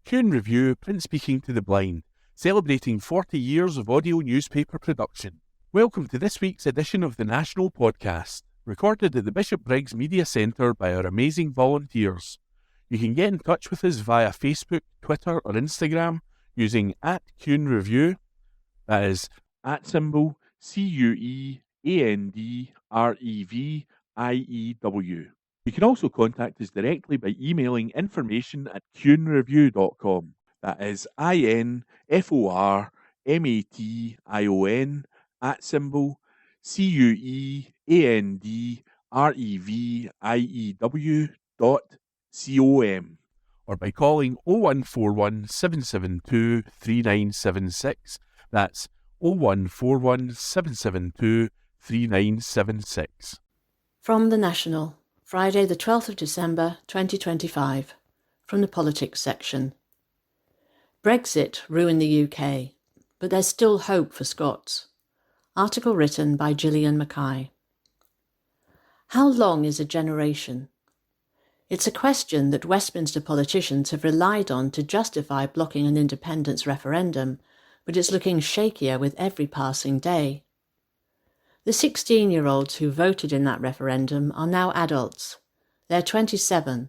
Kuhn Review, print speaking to the blind, celebrating 40 years of audio newspaper production. Welcome to this week's edition of the National Podcast, recorded at the Bishopbriggs Media Centre by our amazing volunteers. You can get in touch with us via Facebook, Twitter or Instagram using @KuhnReview, that is @CuandReview. You can also contact us directly by emailing information@kuhnreview.com. That is INFORMATION @CuandReview.com, or by calling 0141 772 3976. That's 0141 772 3976. From the National, Friday the 12th of December 2025, from the Politics section. Brexit ruined the UK, but there's still hope for Scots. Article written by Gillian Mackay. How long is a generation? It's a question that Westminster politicians have relied on to justify blocking an independence referendum, but it's looking shakier with every passing day. The 16-year-olds who voted in that referendum are now adults. They're 27,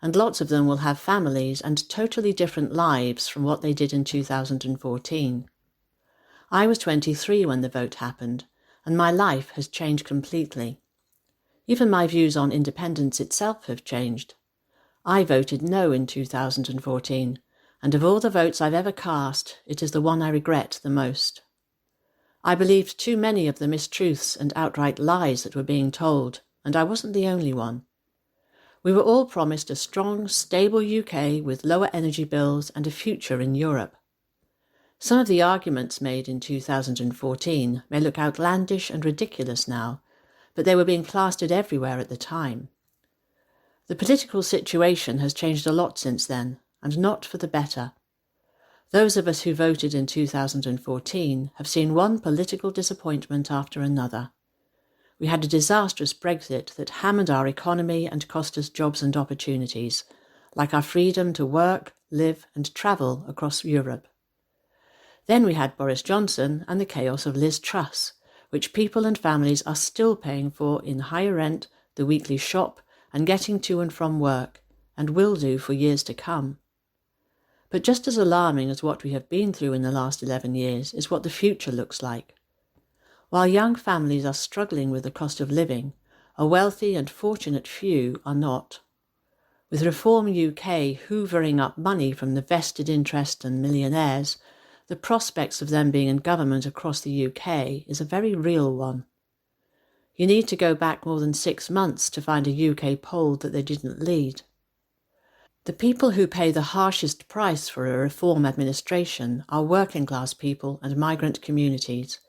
and lots of them will have families and totally different lives from what they did in 2014. I was 23 when the vote happened, and my life has changed completely. Even my views on independence itself have changed. I voted no in 2014, and of all the votes I've ever cast, it is the one I regret the most. I believed too many of the mistruths and outright lies that were being told, and I wasn't the only one. We were all promised a strong, stable UK with lower energy bills and a future in Europe. Some of the arguments made in 2014 may look outlandish and ridiculous now, but they were being plastered everywhere at the time. The political situation has changed a lot since then, and not for the better. Those of us who voted in 2014 have seen one political disappointment after another. We had a disastrous Brexit that hammered our economy and cost us jobs and opportunities, like our freedom to work, live and travel across Europe. Then we had Boris Johnson and the chaos of Liz Truss, which people and families are still paying for in higher rent, the weekly shop and getting to and from work, and will do for years to come. But just as alarming as what we have been through in the last 11 years is what the future looks like. While young families are struggling with the cost of living, a wealthy and fortunate few are not. With Reform UK hoovering up money from the vested interest and millionaires, the prospects of them being in government across the UK is a very real one. You need to go back more than 6 months to find a UK poll that they didn't lead. The people who pay the harshest price for a reform administration are working class people and migrant communities,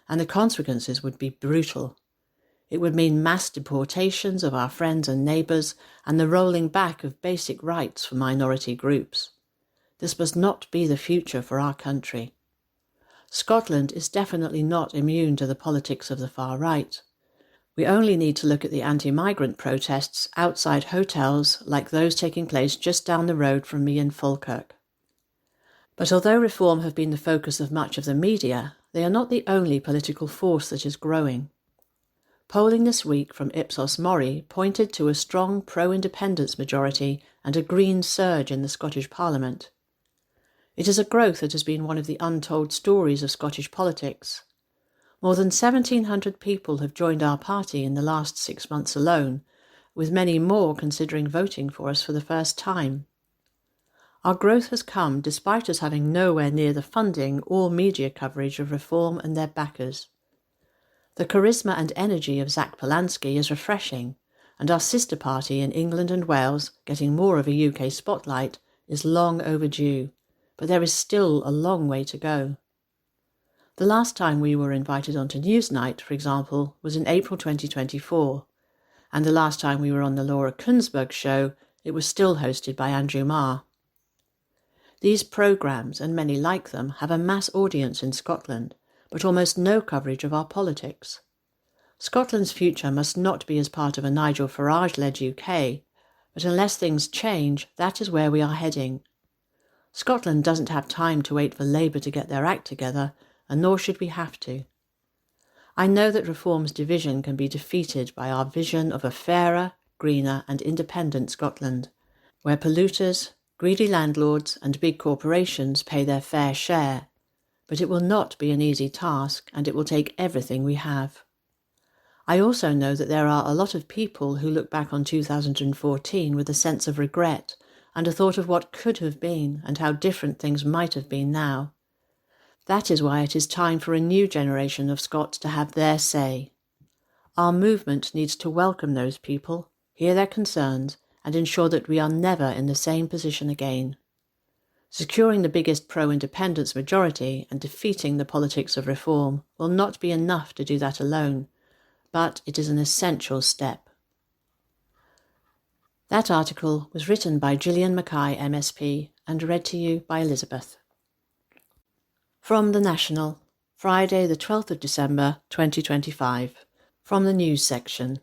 and the consequences would be brutal. It would mean mass deportations of our friends and neighbours and the rolling back of basic rights for minority groups. This must not be the future for our country. Scotland is definitely not immune to the politics of the far right. We only need to look at the anti-migrant protests outside hotels like those taking place just down the road from me in Falkirk. But although reform have been the focus of much of the media, they are not the only political force that is growing. Polling this week from Ipsos Mori pointed to a strong pro-independence majority and a green surge in the Scottish Parliament. It is a growth that has been one of the untold stories of Scottish politics. More than 1,700 people have joined our party in the last 6 months alone, with many more considering voting for us for the first time. Our growth has come despite us having nowhere near the funding or media coverage of reform and their backers. The charisma and energy of Zach Polanski is refreshing, and our sister party in England and Wales, getting more of a UK spotlight, is long overdue, but there is still a long way to go. The last time we were invited onto Newsnight, for example, was in April 2024, and the last time we were on the Laura Kuenssberg show, it was still hosted by Andrew Marr. These programmes, and many like them, have a mass audience in Scotland, but almost no coverage of our politics. Scotland's future must not be as part of a Nigel Farage-led UK, but unless things change, that is where we are heading. Scotland doesn't have time to wait for Labour to get their act together, and nor should we have to. I know that Reform's division can be defeated by our vision of a fairer, greener and independent Scotland, where polluters, greedy landlords and big corporations pay their fair share, but it will not be an easy task and it will take everything we have. I also know that there are a lot of people who look back on 2014 with a sense of regret and a thought of what could have been and how different things might have been now. That is why it is time for a new generation of Scots to have their say. Our movement needs to welcome those people, hear their concerns, and ensure that we are never in the same position again. Securing the biggest pro-independence majority and defeating the politics of reform will not be enough to do that alone, but it is an essential step. That article was written by Gillian Mackay, MSP, and read to you by Elizabeth. From The National, Friday the 12th of December 2025, from the news section.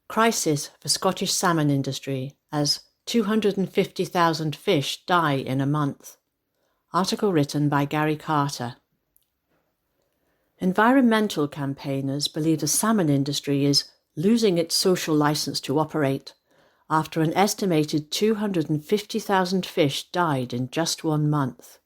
Crisis for Scottish salmon industry as 250,000 fish die in a month. Article written by Gary Carter. Environmental campaigners believe the salmon industry is losing its social licence to operate after an estimated 250,000 fish died in just 1 month.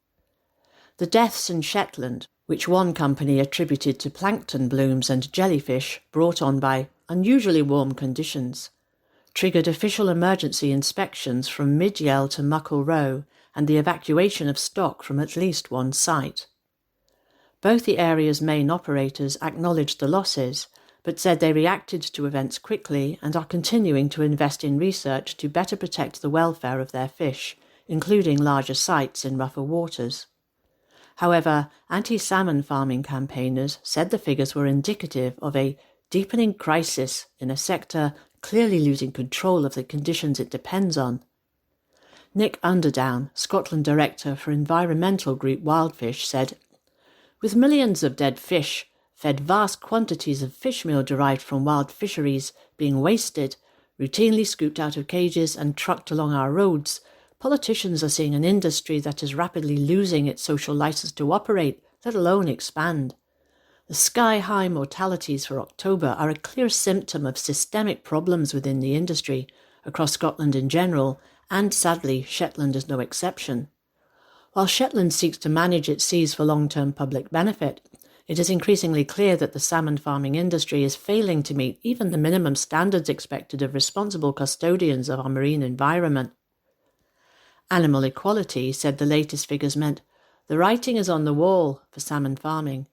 The deaths in Shetland, which one company attributed to plankton blooms and jellyfish brought on by unusually warm conditions, triggered official emergency inspections from Mid-Yell to Muckle Row and the evacuation of stock from at least one site. Both the area's main operators acknowledged the losses, but said they reacted to events quickly and are continuing to invest in research to better protect the welfare of their fish, including larger sites in rougher waters. However, anti-salmon farming campaigners said the figures were indicative of a deepening crisis in a sector clearly losing control of the conditions it depends on. Nick Underdown, Scotland Director for environmental group Wildfish, said, "With millions of dead fish, fed vast quantities of fish meal derived from wild fisheries being wasted, routinely scooped out of cages and trucked along our roads, politicians are seeing an industry that is rapidly losing its social licence to operate, let alone expand. The sky-high mortalities for October are a clear symptom of systemic problems within the industry, across Scotland in general, and sadly, Shetland is no exception. While Shetland seeks to manage its seas for long-term public benefit, it is increasingly clear that the salmon farming industry is failing to meet even the minimum standards expected of responsible custodians of our marine environment." Animal Equality said the latest figures meant the writing is on the wall for salmon farming.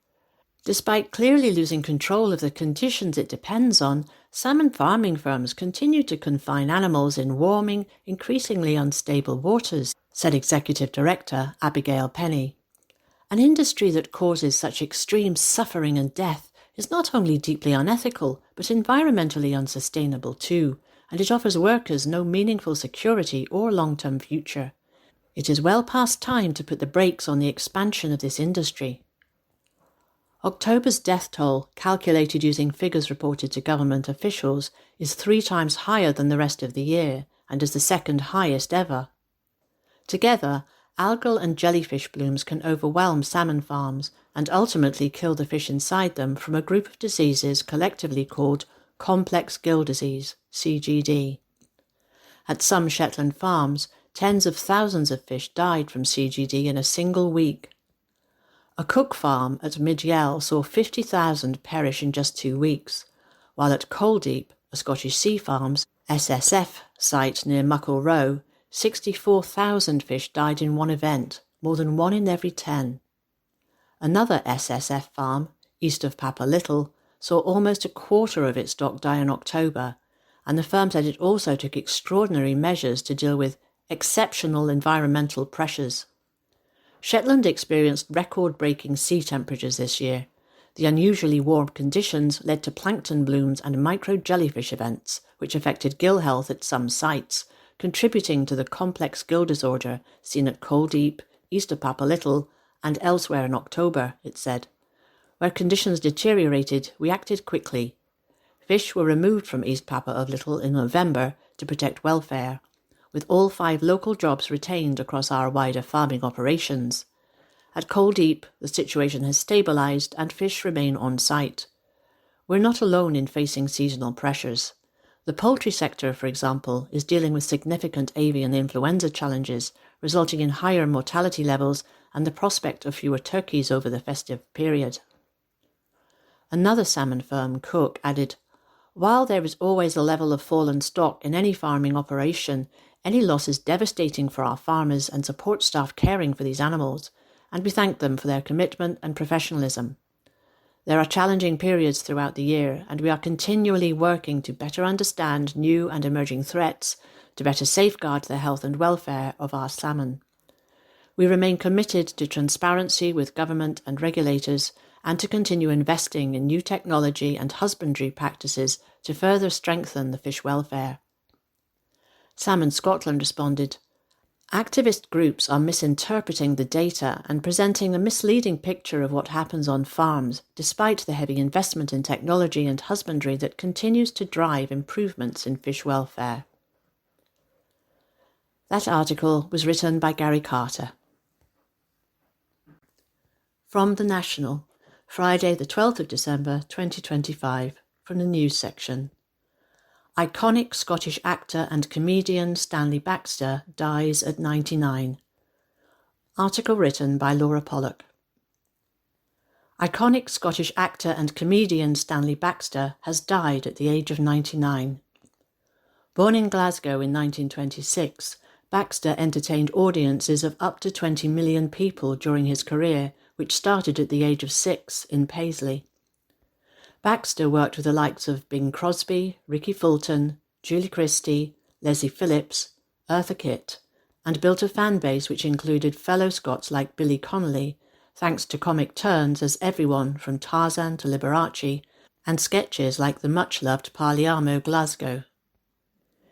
Despite clearly losing control of the conditions it depends on, salmon farming firms continue to confine animals in warming, increasingly unstable waters, said Executive Director Abigail Penny. An industry that causes such extreme suffering and death is not only deeply unethical, but environmentally unsustainable too, and it offers workers no meaningful security or long-term future. It is well past time to put the brakes on the expansion of this industry. October's death toll, calculated using figures reported to government officials, is 3 times higher than the rest of the year and is the second highest ever. Together, algal and jellyfish blooms can overwhelm salmon farms and ultimately kill the fish inside them from a group of diseases collectively called complex gill disease, CGD. At some Shetland farms, tens of thousands of fish died from CGD in a single week. A Cook farm at Mid-Yell saw 50,000 perish in just 2 weeks, while at Coaldeep, a Scottish Sea Farms SSF site near Muckle Row, 64,000 fish died in one event, more than 1 in every 10. Another SSF farm, east of Papa Little, saw almost a quarter of its stock die in October, and the firm said it also took extraordinary measures to deal with exceptional environmental pressures. Shetland experienced record-breaking sea temperatures this year. The unusually warm conditions led to plankton blooms and micro-jellyfish events, which affected gill health at some sites, contributing to the complex gill disorder seen at Coaldeep, east of Papa Little, and elsewhere in October, it said. Where conditions deteriorated, we acted quickly. Fish were removed from East Papa of Little in November to protect welfare, with all 5 local jobs retained across our wider farming operations. At Coal Deep, the situation has stabilised and fish remain on site. We're not alone in facing seasonal pressures. The poultry sector, for example, is dealing with significant avian influenza challenges, resulting in higher mortality levels and the prospect of fewer turkeys over the festive period. Another salmon firm, Cook, added, "While there is always a level of fallen stock in any farming operation, any loss is devastating for our farmers and support staff caring for these animals, and we thank them for their commitment and professionalism. There are challenging periods throughout the year, and we are continually working to better understand new and emerging threats, to better safeguard the health and welfare of our salmon. We remain committed to transparency with government and regulators and to continue investing in new technology and husbandry practices to further strengthen the fish welfare." Salmon Scotland responded, "Activist groups are misinterpreting the data and presenting a misleading picture of what happens on farms, despite the heavy investment in technology and husbandry that continues to drive improvements in fish welfare." That article was written by Gary Carter. From The National, Friday the 12th of December 2025, from the news section. Iconic Scottish actor and comedian Stanley Baxter dies at 99. Article written by Laura Pollock. Iconic Scottish actor and comedian Stanley Baxter has died at the age of 99. Born in Glasgow in 1926, Baxter entertained audiences of up to 20 million people during his career, which started at the age of 6 in Paisley. Baxter worked with the likes of Bing Crosby, Ricky Fulton, Julie Christie, Leslie Phillips, Eartha Kitt, and built a fan base which included fellow Scots like Billy Connolly, thanks to comic turns as everyone from Tarzan to Liberace, and sketches like the much-loved Parliamo Glasgow.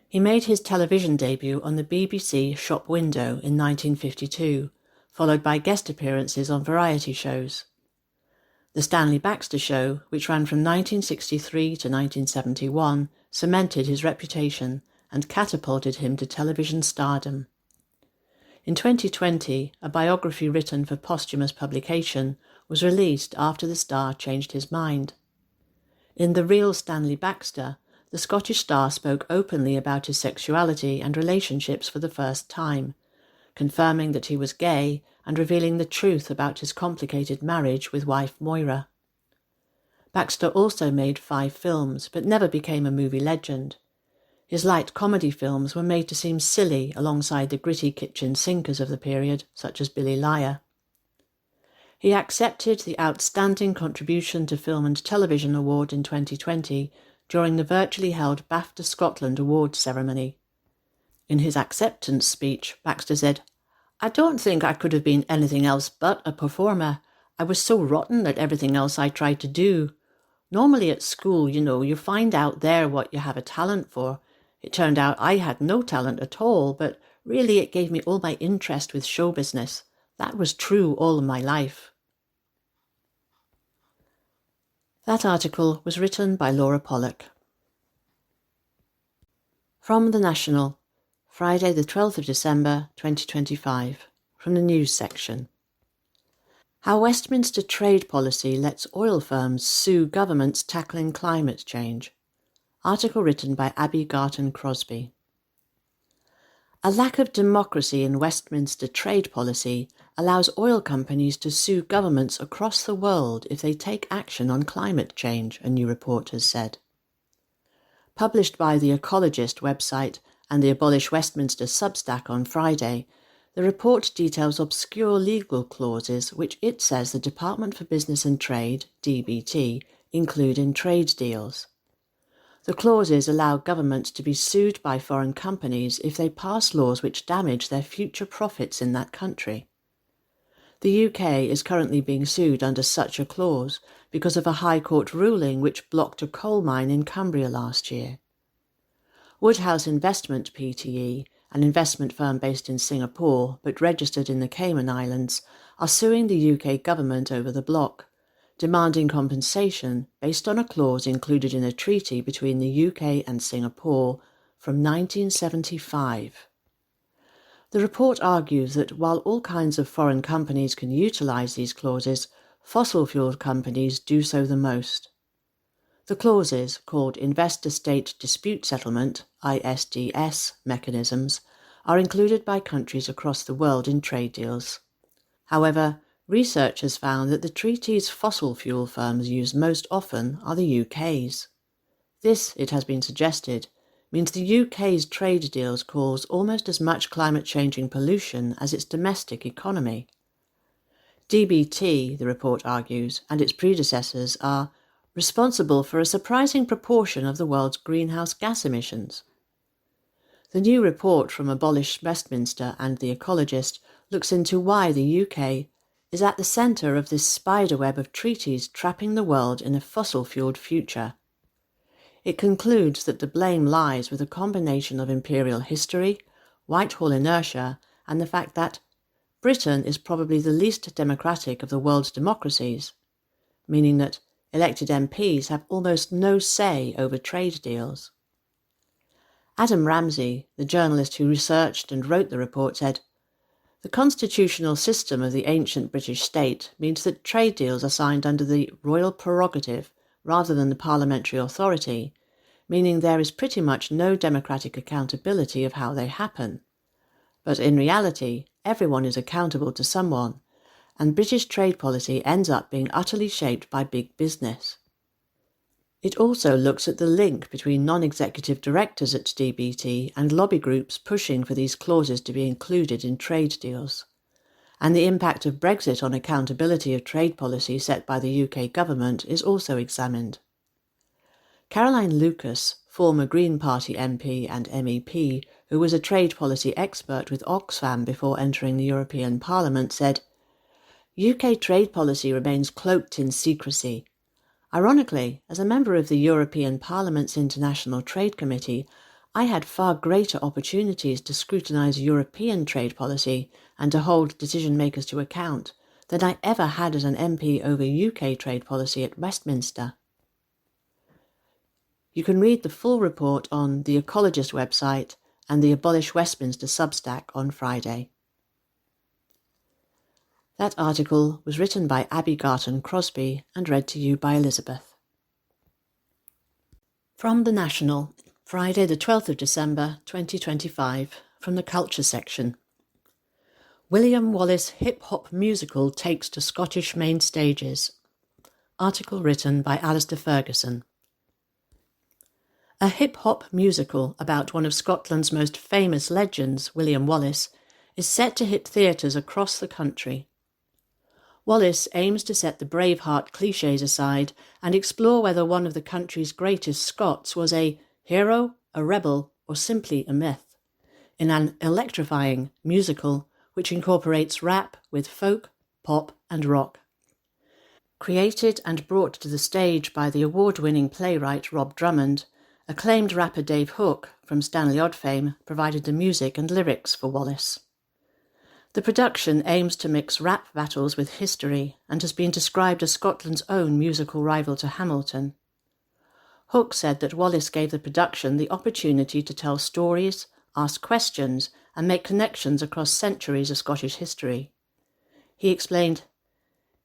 He made his television debut on the BBC Shop Window in 1952, followed by guest appearances on variety shows. The Stanley Baxter Show, which ran from 1963 to 1971, cemented his reputation and catapulted him to television stardom. In 2020, a biography written for posthumous publication was released after the star changed his mind. In The Real Stanley Baxter, the Scottish star spoke openly about his sexuality and relationships for the first time, confirming that he was gay and revealing the truth about his complicated marriage with wife Moira. Baxter also made 5 films, but never became a movie legend. His light comedy films were made to seem silly alongside the gritty kitchen sinkers of the period, such as Billy Liar. He accepted the Outstanding Contribution to Film and Television Award in 2020 during the virtually held BAFTA Scotland Awards ceremony. In his acceptance speech, Baxter said, "I don't think I could have been anything else but a performer. I was so rotten at everything else I tried to do. Normally at school, you find out there what you have a talent for. It turned out I had no talent at all, but really it gave me all my interest with show business. That was true all of my life." That article was written by Laura Pollock. From The National, Friday the 12th of December 2025, from the news section. How Westminster trade policy lets oil firms sue governments tackling climate change. Article written by Abby Garton Crosby. A lack of democracy in Westminster trade policy allows oil companies to sue governments across the world if they take action on climate change, a new report has said. Published by the Ecologist website and the Abolish Westminster Substack on Friday, the report details obscure legal clauses which it says the Department for Business and Trade, DBT, include in trade deals. The clauses allow governments to be sued by foreign companies if they pass laws which damage their future profits in that country. The UK is currently being sued under such a clause because of a High Court ruling which blocked a coal mine in Cumbria last year. Woodhouse Investment Pte, an investment firm based in Singapore but registered in the Cayman Islands, are suing the UK government over the block, demanding compensation based on a clause included in a treaty between the UK and Singapore from 1975. The report argues that while all kinds of foreign companies can utilise these clauses, fossil fuel companies do so the most. The clauses, called Investor-State Dispute Settlement (ISDS) mechanisms, are included by countries across the world in trade deals. However, research has found that the treaty's fossil fuel firms used most often are the UK's. This, it has been suggested, means the UK's trade deals cause almost as much climate-changing pollution as its domestic economy. DBT, the report argues, and its predecessors are responsible for a surprising proportion of the world's greenhouse gas emissions. The new report from Abolish Westminster and The Ecologist looks into why the UK is at the centre of this spiderweb of treaties trapping the world in a fossil-fuelled future. It concludes that the blame lies with a combination of imperial history, Whitehall inertia, and the fact that Britain is probably the least democratic of the world's democracies, meaning that elected MPs have almost no say over trade deals. Adam Ramsey, the journalist who researched and wrote the report, said, "The constitutional system of the ancient British state means that trade deals are signed under the royal prerogative rather than the parliamentary authority, meaning there is pretty much no democratic accountability of how they happen. But in reality, everyone is accountable to someone, and British trade policy ends up being utterly shaped by big business." It also looks at the link between non-executive directors at DBT and lobby groups pushing for these clauses to be included in trade deals, and the impact of Brexit on accountability of trade policy set by the UK government is also examined. Caroline Lucas, former Green Party MP and MEP, who was a trade policy expert with Oxfam before entering the European Parliament, said, "UK trade policy remains cloaked in secrecy. Ironically, as a member of the European Parliament's International Trade Committee, I had far greater opportunities to scrutinise European trade policy and to hold decision-makers to account than I ever had as an MP over UK trade policy at Westminster." You can read the full report on the Ecologist website and the Abolish Westminster Substack on Friday. That article was written by Abby Garton Crosby and read to you by Elizabeth. From The National, Friday the 12th of December 2025, from the Culture section. William Wallace hip-hop musical takes to Scottish main stages. Article written by Alistair Ferguson. A hip-hop musical about one of Scotland's most famous legends, William Wallace, is set to hit theatres across the country. Wallace aims to set the Braveheart clichés aside and explore whether one of the country's greatest Scots was a hero, a rebel, or simply a myth, in an electrifying musical which incorporates rap with folk, pop, and rock. Created and brought to the stage by the award-winning playwright Rob Drummond, acclaimed rapper Dave Hook from Stanley Odd fame provided the music and lyrics for Wallace. The production aims to mix rap battles with history and has been described as Scotland's own musical rival to Hamilton. Hook said that Wallace gave the production the opportunity to tell stories, ask questions, and make connections across centuries of Scottish history. He explained,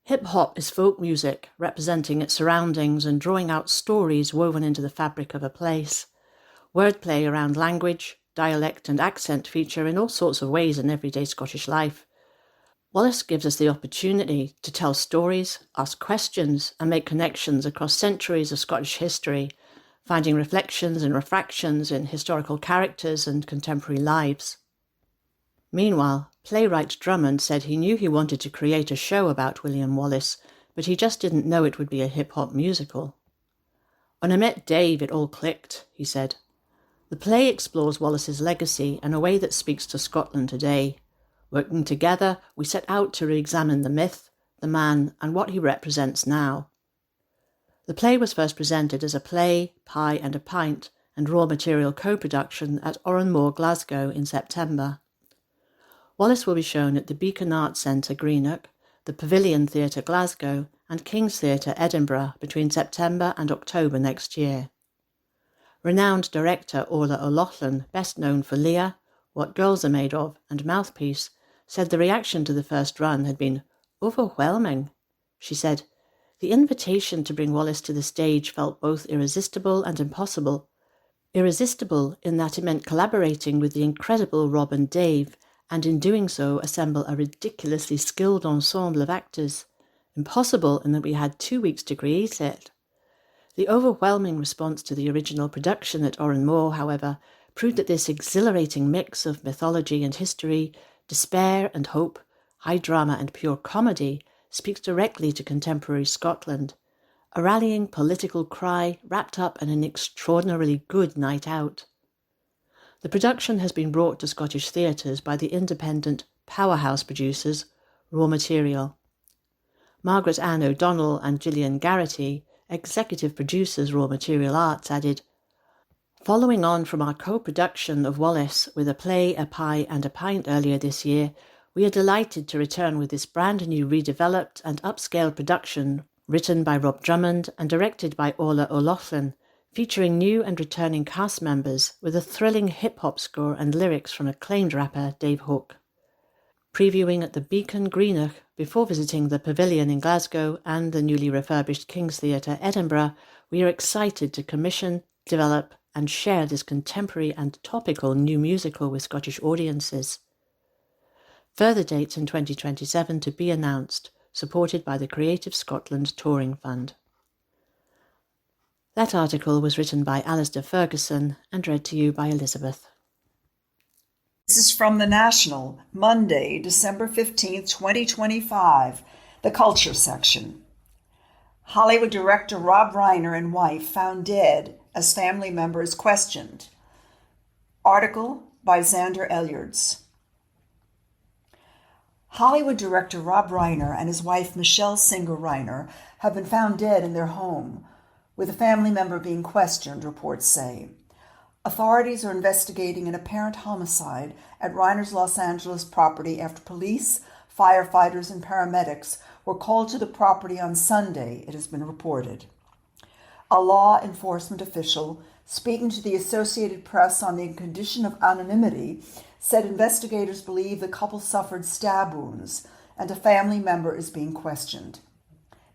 "Hip-hop is folk music, representing its surroundings and drawing out stories woven into the fabric of a place. Wordplay around language, dialect and accent feature in all sorts of ways in everyday Scottish life. Wallace gives us the opportunity to tell stories, ask questions, and make connections across centuries of Scottish history, finding reflections and refractions in historical characters and contemporary lives." Meanwhile, playwright Drummond said he knew he wanted to create a show about William Wallace, but he just didn't know it would be a hip-hop musical. "When I met Dave, it all clicked," he said. "The play explores Wallace's legacy in a way that speaks to Scotland today. Working together, we set out to re-examine the myth, the man, and what he represents now." The play was first presented as a play, pie and a pint, and raw material co-production at Oranmore, Glasgow in September. Wallace will be shown at the Beacon Arts Centre, Greenock, the Pavilion Theatre, Glasgow, and King's Theatre, Edinburgh, between September and October next year. Renowned director Orla O'Loughlin, best known for Lear, What Girls Are Made Of, and Mouthpiece, said the reaction to the first run had been overwhelming. She said, "The invitation to bring Wallace to the stage felt both irresistible and impossible. Irresistible in that it meant collaborating with the incredible Rob and Dave, and in doing so assemble a ridiculously skilled ensemble of actors. Impossible in that we had 2 weeks to create it." The overwhelming response to the original production at Oran Mor, however, proved that this exhilarating mix of mythology and history, despair and hope, high drama and pure comedy speaks directly to contemporary Scotland, a rallying political cry wrapped up in an extraordinarily good night out. The production has been brought to Scottish theatres by the independent powerhouse producers Raw Material. Margaret Ann O'Donnell and Gillian Garrity, executive producers Raw Material Arts, added, "Following on from our co-production of Wallace with A Play, a Pie and a Pint earlier this year, we are delighted to return with this brand new redeveloped and upscale production written by Rob Drummond and directed by Orla O'Loughlin, featuring new and returning cast members with a thrilling hip-hop score and lyrics from acclaimed rapper Dave Hook." Previewing at the Beacon Greenock before visiting the Pavilion in Glasgow and the newly refurbished King's Theatre Edinburgh, we are excited to commission, develop and share this contemporary and topical new musical with Scottish audiences. Further dates in 2027 to be announced, supported by the Creative Scotland Touring Fund. That article was written by Alistair Ferguson and read to you by Elizabeth. This is from The National, Monday, December 15th, 2025, the Culture section. Hollywood director Rob Reiner and wife found dead as family members questioned. Article by Xander Elyards. Hollywood director Rob Reiner and his wife Michelle Singer Reiner have been found dead in their home, with a family member being questioned, reports say. Authorities are investigating an apparent homicide at Reiner's Los Angeles property after police, firefighters, and paramedics were called to the property on Sunday, it has been reported. A law enforcement official speaking to the Associated Press on the condition of anonymity said investigators believe the couple suffered stab wounds and a family member is being questioned.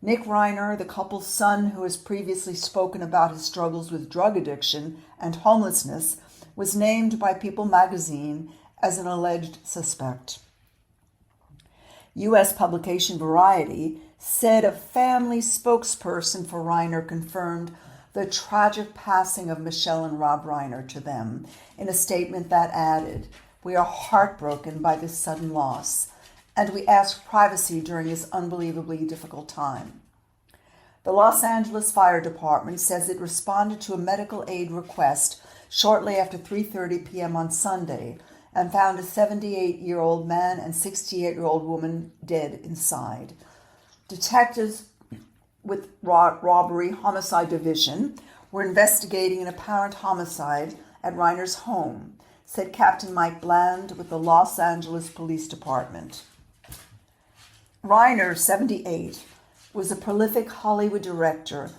Nick Reiner, the couple's son who has previously spoken about his struggles with drug addiction and homelessness, was named by People magazine as an alleged suspect. U.S. publication Variety said a family spokesperson for Reiner confirmed the tragic passing of Michelle and Rob Reiner to them in a statement that added, "We are heartbroken by this sudden loss, and we ask privacy during this unbelievably difficult time." The Los Angeles Fire Department says it responded to a medical aid request shortly after 3:30 p.m. on Sunday and found a 78-year-old man and 68-year-old woman dead inside. Detectives with Robbery Homicide Division were investigating an apparent homicide at Reiner's home, said Captain Mike Bland with the Los Angeles Police Department. Reiner, 78, was a prolific Hollywood director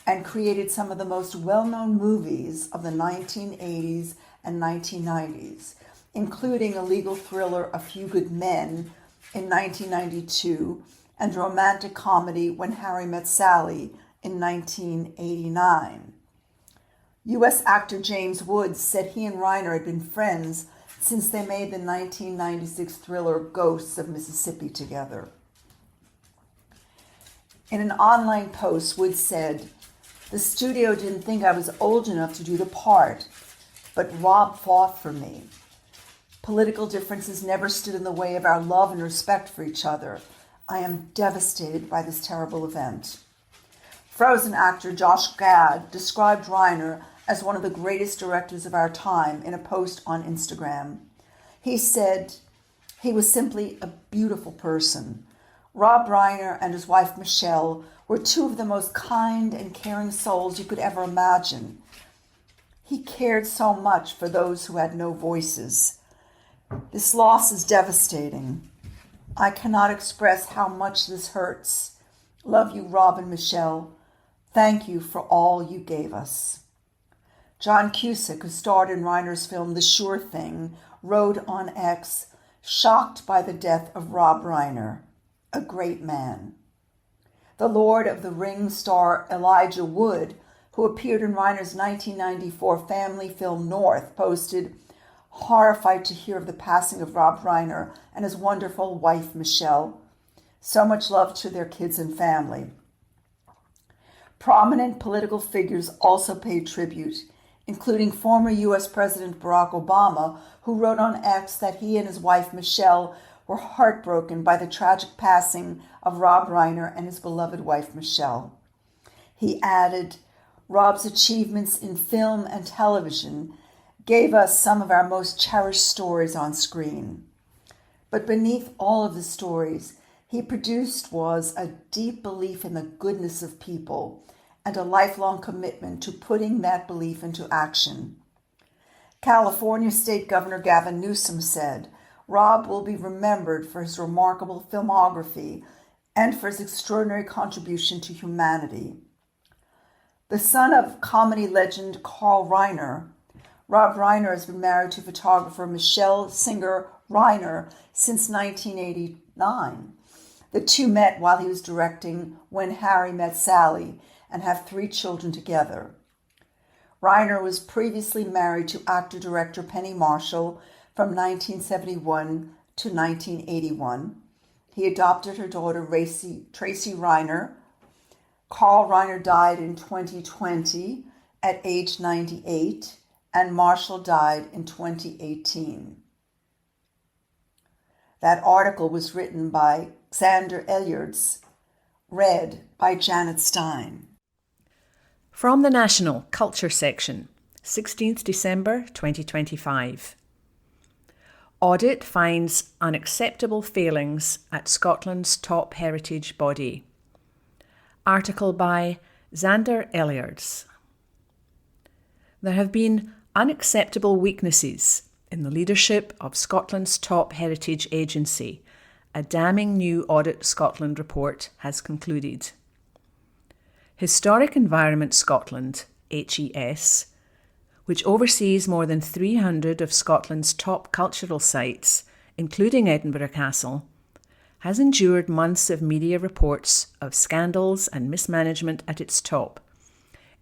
and created some of the most well-known movies of the 1980s and 1990s, including a legal thriller A Few Good Men in 1992 and romantic comedy When Harry Met Sally in 1989. U.S. actor James Woods said he and Reiner had been friends since they made the 1996 thriller Ghosts of Mississippi together. In an online post, Woods said, "The studio didn't think I was old enough to do the part, but Rob fought for me. Political differences never stood in the way of our love and respect for each other. I am devastated by this terrible event." Frozen actor Josh Gad described Reiner as one of the greatest directors of our time in a post on Instagram. He said, "He was simply a beautiful person. Rob Reiner and his wife Michelle were two of the most kind and caring souls you could ever imagine. He cared so much for those who had no voices. This loss is devastating. I cannot express how much this hurts. Love you, Rob and Michelle. Thank you for all you gave us." John Cusack, who starred in Reiner's film The Sure Thing, wrote on X, shocked by the death of Rob Reiner, a great man. The Lord of the Rings star Elijah Wood, who appeared in Reiner's 1994 family film North, posted, horrified to hear of the passing of Rob Reiner and his wonderful wife, Michelle. So much love to their kids and family. Prominent political figures also paid tribute, including former U.S. President Barack Obama, who wrote on X that he and his wife, Michelle, were heartbroken by the tragic passing of Rob Reiner and his beloved wife, Michelle. He added, Rob's achievements in film and television gave us some of our most cherished stories on screen. But beneath all of the stories he produced was a deep belief in the goodness of people and a lifelong commitment to putting that belief into action. California State Governor Gavin Newsom said, Rob will be remembered for his remarkable filmography and for his extraordinary contribution to humanity. The son of comedy legend Carl Reiner, Rob Reiner has been married to photographer Michelle Singer Reiner since 1989. The two met while he was directing When Harry Met Sally and have 3 children together. Reiner was previously married to actor-director Penny Marshall from 1971 to 1981. He adopted her daughter Tracy Reiner. Carl Reiner died in 2020 at age 98, and Marshall died in 2018. That article was written by Xander Elyards, read by Janet Stein. From the National Culture section, 16th December 2025. Audit finds unacceptable failings at Scotland's top heritage body. Article by Xander Elyards. There have been unacceptable weaknesses in the leadership of Scotland's top heritage agency, a damning new Audit Scotland report has concluded. Historic Environment Scotland, HES, which oversees more than 300 of Scotland's top cultural sites, including Edinburgh Castle, has endured months of media reports of scandals and mismanagement at its top,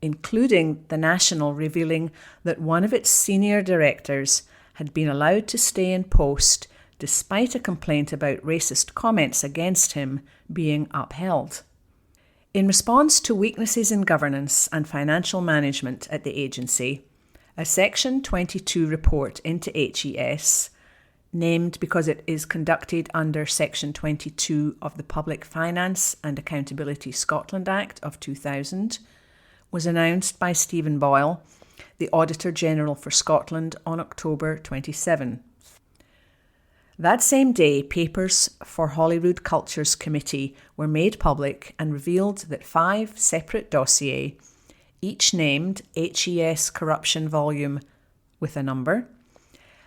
including the National revealing that one of its senior directors had been allowed to stay in post despite a complaint about racist comments against him being upheld. In response to weaknesses in governance and financial management at the agency, a Section 22 report into HES, named because it is conducted under Section 22 of the Public Finance and Accountability Scotland Act of 2000, was announced by Stephen Boyle, the Auditor General for Scotland, on October 27. That same day, papers for Holyrood Cultures Committee were made public and revealed that 5 separate dossiers, each named HES Corruption Volume with a number,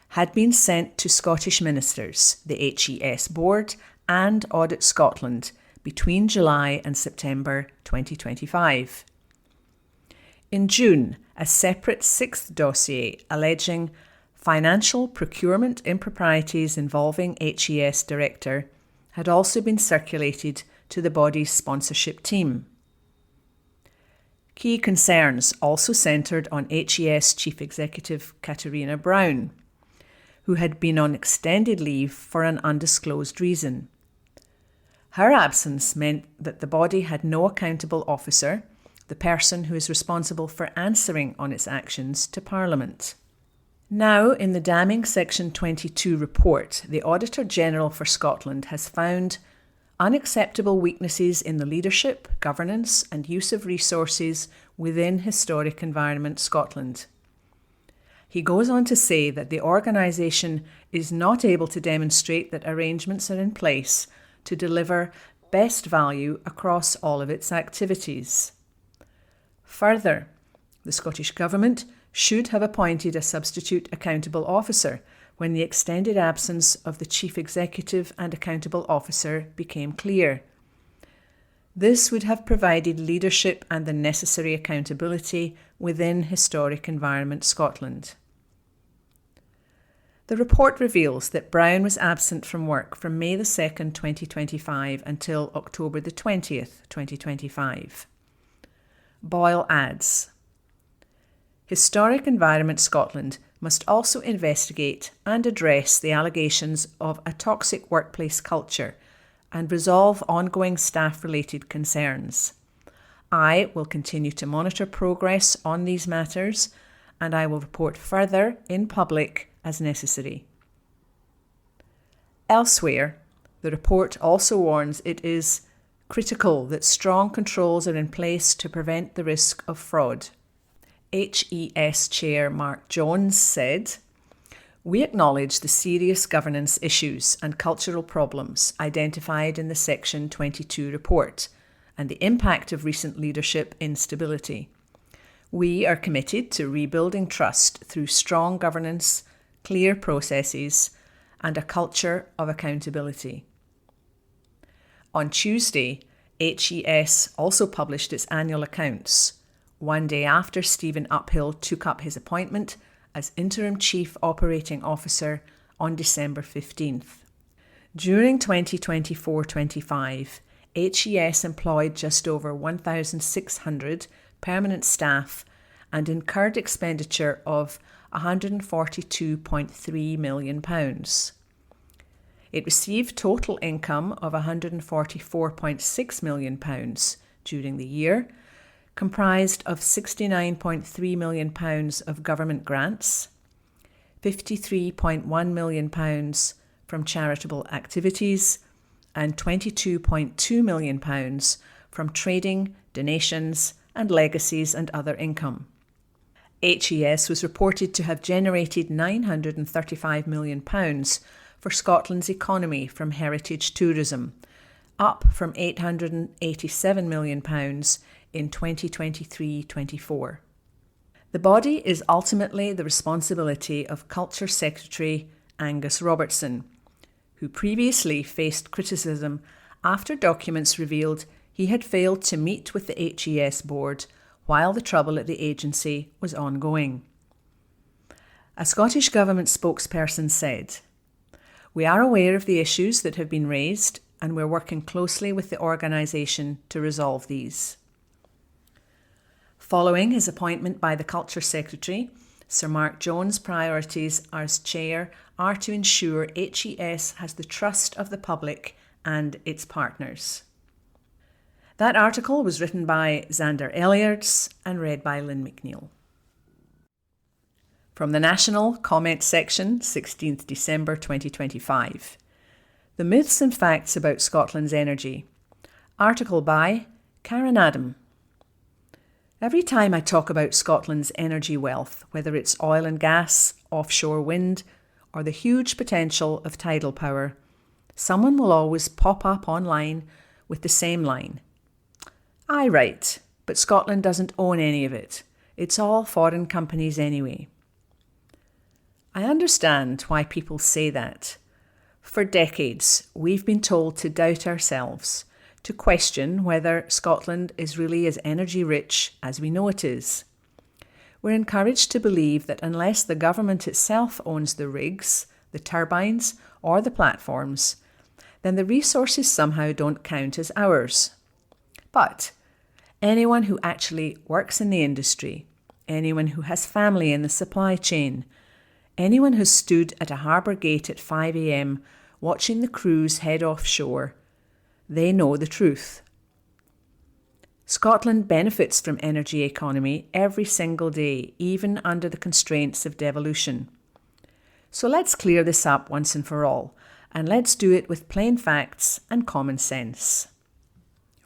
had been sent to Scottish ministers, the HES Board and Audit Scotland between July and September 2025. In June, a separate 6th dossier alleging financial procurement improprieties involving HES director had also been circulated to the body's sponsorship team. Key concerns also centred on HES Chief Executive Katarina Brown, who had been on extended leave for an undisclosed reason. Her absence meant that the body had no accountable officer, the person who is responsible for answering on its actions to Parliament. Now, in the damning Section 22 report, the Auditor General for Scotland has found unacceptable weaknesses in the leadership, governance and use of resources within Historic Environment Scotland. He goes on to say that the organisation is not able to demonstrate that arrangements are in place to deliver best value across all of its activities. Further, the Scottish Government should have appointed a substitute accountable officer when the extended absence of the Chief Executive and accountable officer became clear. This would have provided leadership and the necessary accountability within Historic Environment Scotland. The report reveals that Brown was absent from work from May the 2nd, 2025 until October the 20th, 2025. Boyle adds, Historic Environment Scotland must also investigate and address the allegations of a toxic workplace culture and resolve ongoing staff-related concerns. I will continue to monitor progress on these matters, and I will report further in public as necessary. Elsewhere, the report also warns it is critical that strong controls are in place to prevent the risk of fraud. HES Chair Mark Jones said, We acknowledge the serious governance issues and cultural problems identified in the Section 22 report and the impact of recent leadership instability. We are committed to rebuilding trust through strong governance, clear processes, and a culture of accountability. On Tuesday, HES also published its annual accounts, one day after Stephen Uphill took up his appointment as Interim Chief Operating Officer on December 15th. During 2024-25, HES employed just over 1,600 permanent staff and incurred expenditure of £142.3 million. It received total income of £144.6 million during the year, comprised of £69.3 million of government grants, £53.1 million from charitable activities, and £22.2 million from trading, donations, and legacies and other income. HES was reported to have generated £935 million for Scotland's economy from heritage tourism, up from £887 million in 2023-24. The body is ultimately the responsibility of Culture Secretary Angus Robertson, who previously faced criticism after documents revealed he had failed to meet with the HES board while the trouble at the agency was ongoing. A Scottish Government spokesperson said, We are aware of the issues that have been raised and we're working closely with the organisation to resolve these. Following his appointment by the Culture Secretary, Sir Mark Jones' priorities as Chair are to ensure HES has the trust of the public and its partners. That article was written by Xander Elliards and read by Lynn McNeil. From the National Comment Section, 16th December 2025. The Myths and Facts About Scotland's Energy. Article by Karen Adam. Every time I talk about Scotland's energy wealth, whether it's oil and gas, offshore wind, or the huge potential of tidal power, someone will always pop up online with the same line. Aye, right, but Scotland doesn't own any of it. It's all foreign companies anyway. I understand why people say that. For decades, we've been told to doubt ourselves, to question whether Scotland is really as energy rich as we know it is. We're encouraged to believe that unless the government itself owns the rigs, the turbines, or the platforms, then the resources somehow don't count as ours. But anyone who actually works in the industry, anyone who has family in the supply chain, anyone who's stood at a harbour gate at 5 a.m. watching the crews head offshore, they know the truth. Scotland benefits from energy economy every single day, even under the constraints of devolution. So let's clear this up once and for all, and let's do it with plain facts and common sense.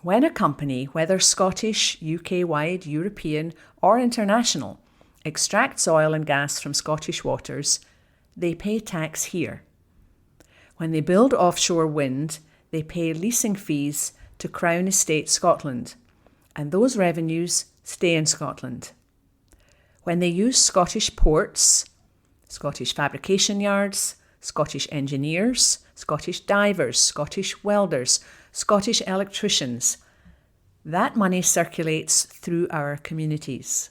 When a company, whether Scottish, UK-wide, European or international, extracts oil and gas from Scottish waters, they pay tax here. When they build offshore wind, they pay leasing fees to Crown Estate Scotland, and those revenues stay in Scotland. When they use Scottish ports, Scottish fabrication yards, Scottish engineers, Scottish divers, Scottish welders, Scottish electricians, that money circulates through our communities.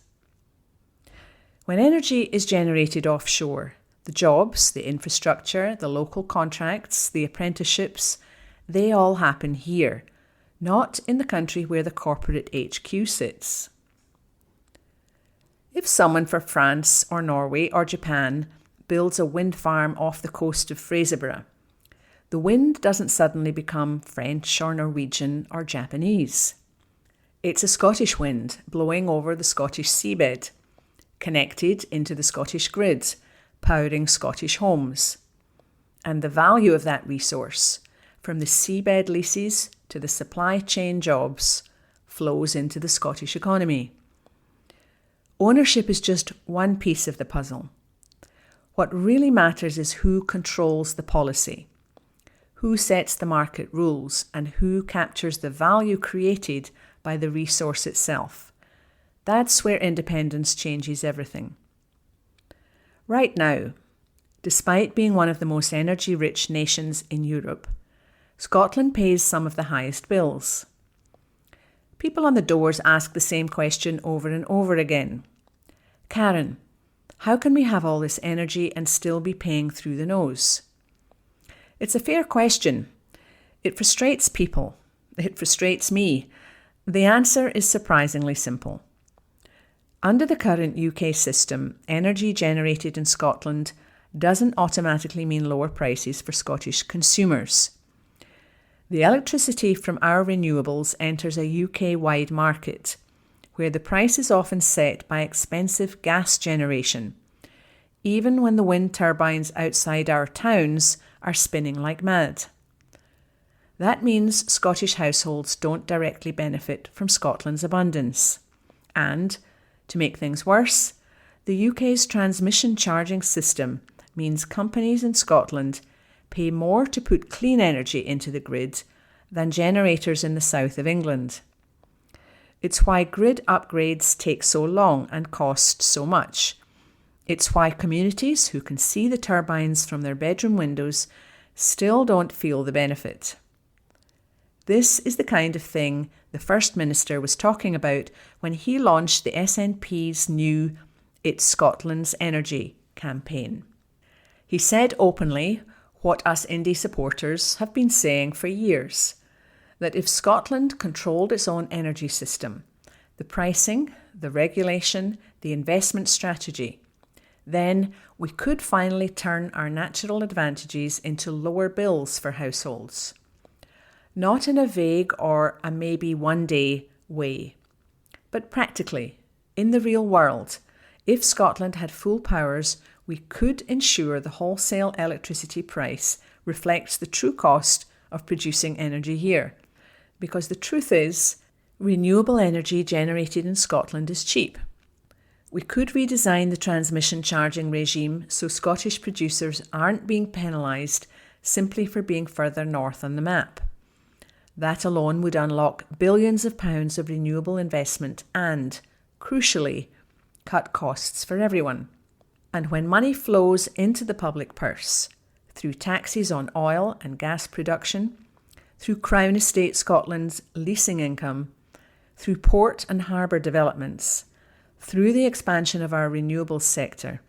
When energy is generated offshore, The jobs, the infrastructure, the local contracts, the apprenticeships, they all happen here, not in the country where the corporate HQ sits. If someone for France or Norway or Japan builds a wind farm off the coast of Fraserburgh, the wind doesn't suddenly become French or Norwegian or Japanese. It's a Scottish wind blowing over the Scottish seabed, connected into the Scottish grid, powering Scottish homes. And the value of that resource, from the seabed leases to the supply chain jobs, flows into the Scottish economy. Ownership is just one piece of the puzzle. What really matters is who controls the policy, who sets the market rules, and who captures the value created by the resource itself. That's where independence changes everything. Right now, despite being one of the most energy-rich nations in Europe, Scotland pays some of the highest bills. People on the doors ask the same question over and over again. Karen, how can we have all this energy and still be paying through the nose? It's a fair question. It frustrates people. It frustrates me. The answer is surprisingly simple. Under the current UK system, energy generated in Scotland doesn't automatically mean lower prices for Scottish consumers. The electricity from our renewables enters a UK-wide market, where the price is often set by expensive gas generation, even when the wind turbines outside our towns are spinning like mad. That means Scottish households don't directly benefit from Scotland's abundance. And, to make things worse, the UK's transmission charging system means companies in Scotland pay more to put clean energy into the grid than generators in the south of England. It's why grid upgrades take so long and cost so much. It's why communities who can see the turbines from their bedroom windows still don't feel the benefit. This is the kind of thing the First Minister was talking about when he launched the SNP's new It's Scotland's Energy campaign. He said openly what us indie supporters have been saying for years, that if Scotland controlled its own energy system, the pricing, the regulation, the investment strategy, then we could finally turn our natural advantages into lower bills for households. Not in a vague or a maybe one day way, but practically, in the real world. If Scotland had full powers, we could ensure the wholesale electricity price reflects the true cost of producing energy here. Because the truth is, renewable energy generated in Scotland is cheap. We could redesign the transmission charging regime so Scottish producers aren't being penalised simply for being further north on the map. That alone would unlock billions of pounds of renewable investment and, crucially, cut costs for everyone. And when money flows into the public purse, through taxes on oil and gas production, through Crown Estate Scotland's leasing income, through port and harbour developments, through the expansion of our renewables sector,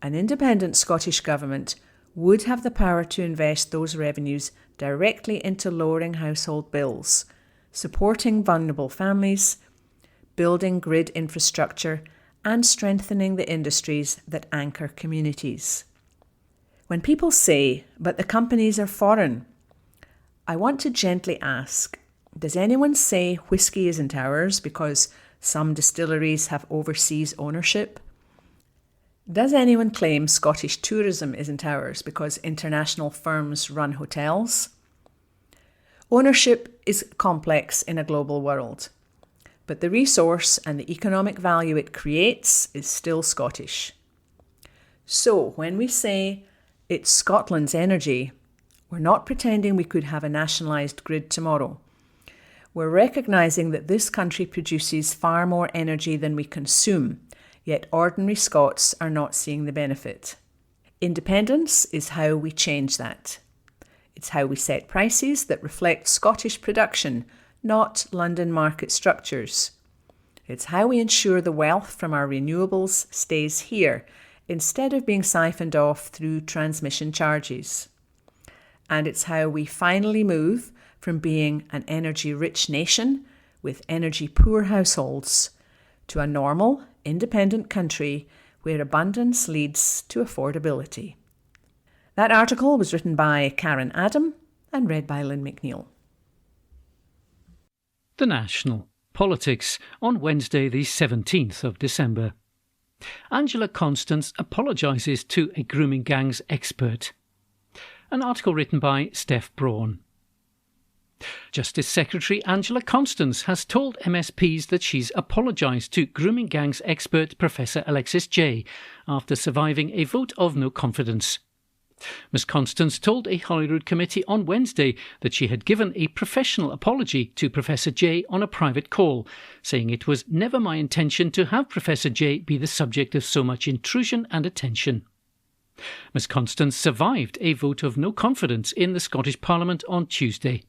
an independent Scottish government would have the power to invest those revenues directly into lowering household bills, supporting vulnerable families, building grid infrastructure, and strengthening the industries that anchor communities. When people say, but the companies are foreign, I want to gently ask, does anyone say whisky isn't ours because some distilleries have overseas ownership? Does anyone claim Scottish tourism isn't ours because international firms run hotels? Ownership is complex in a global world, but the resource and the economic value it creates is still Scottish. So when we say it's Scotland's energy, we're not pretending we could have a nationalised grid tomorrow. We're recognising that this country produces far more energy than we consume, yet ordinary Scots are not seeing the benefit. Independence is how we change that. It's how we set prices that reflect Scottish production, not London market structures. It's how we ensure the wealth from our renewables stays here, instead of being siphoned off through transmission charges. And it's how we finally move from being an energy-rich nation with energy-poor households to a normal, independent country where abundance leads to affordability. That article was written by Karen Adam and read by Lynn McNeil. The National Politics on Wednesday the 17th of December. Angela Constance apologises to a grooming gangs expert. An article written by Steph Braun. Justice Secretary Angela Constance has told MSPs that she's apologised to grooming gangs expert Professor Alexis Jay after surviving a vote of no confidence. Ms Constance told a Holyrood committee on Wednesday that she had given a professional apology to Professor Jay on a private call, saying it was never my intention to have Professor Jay be the subject of so much intrusion and attention. Ms Constance survived a vote of no confidence in the Scottish Parliament on Tuesday.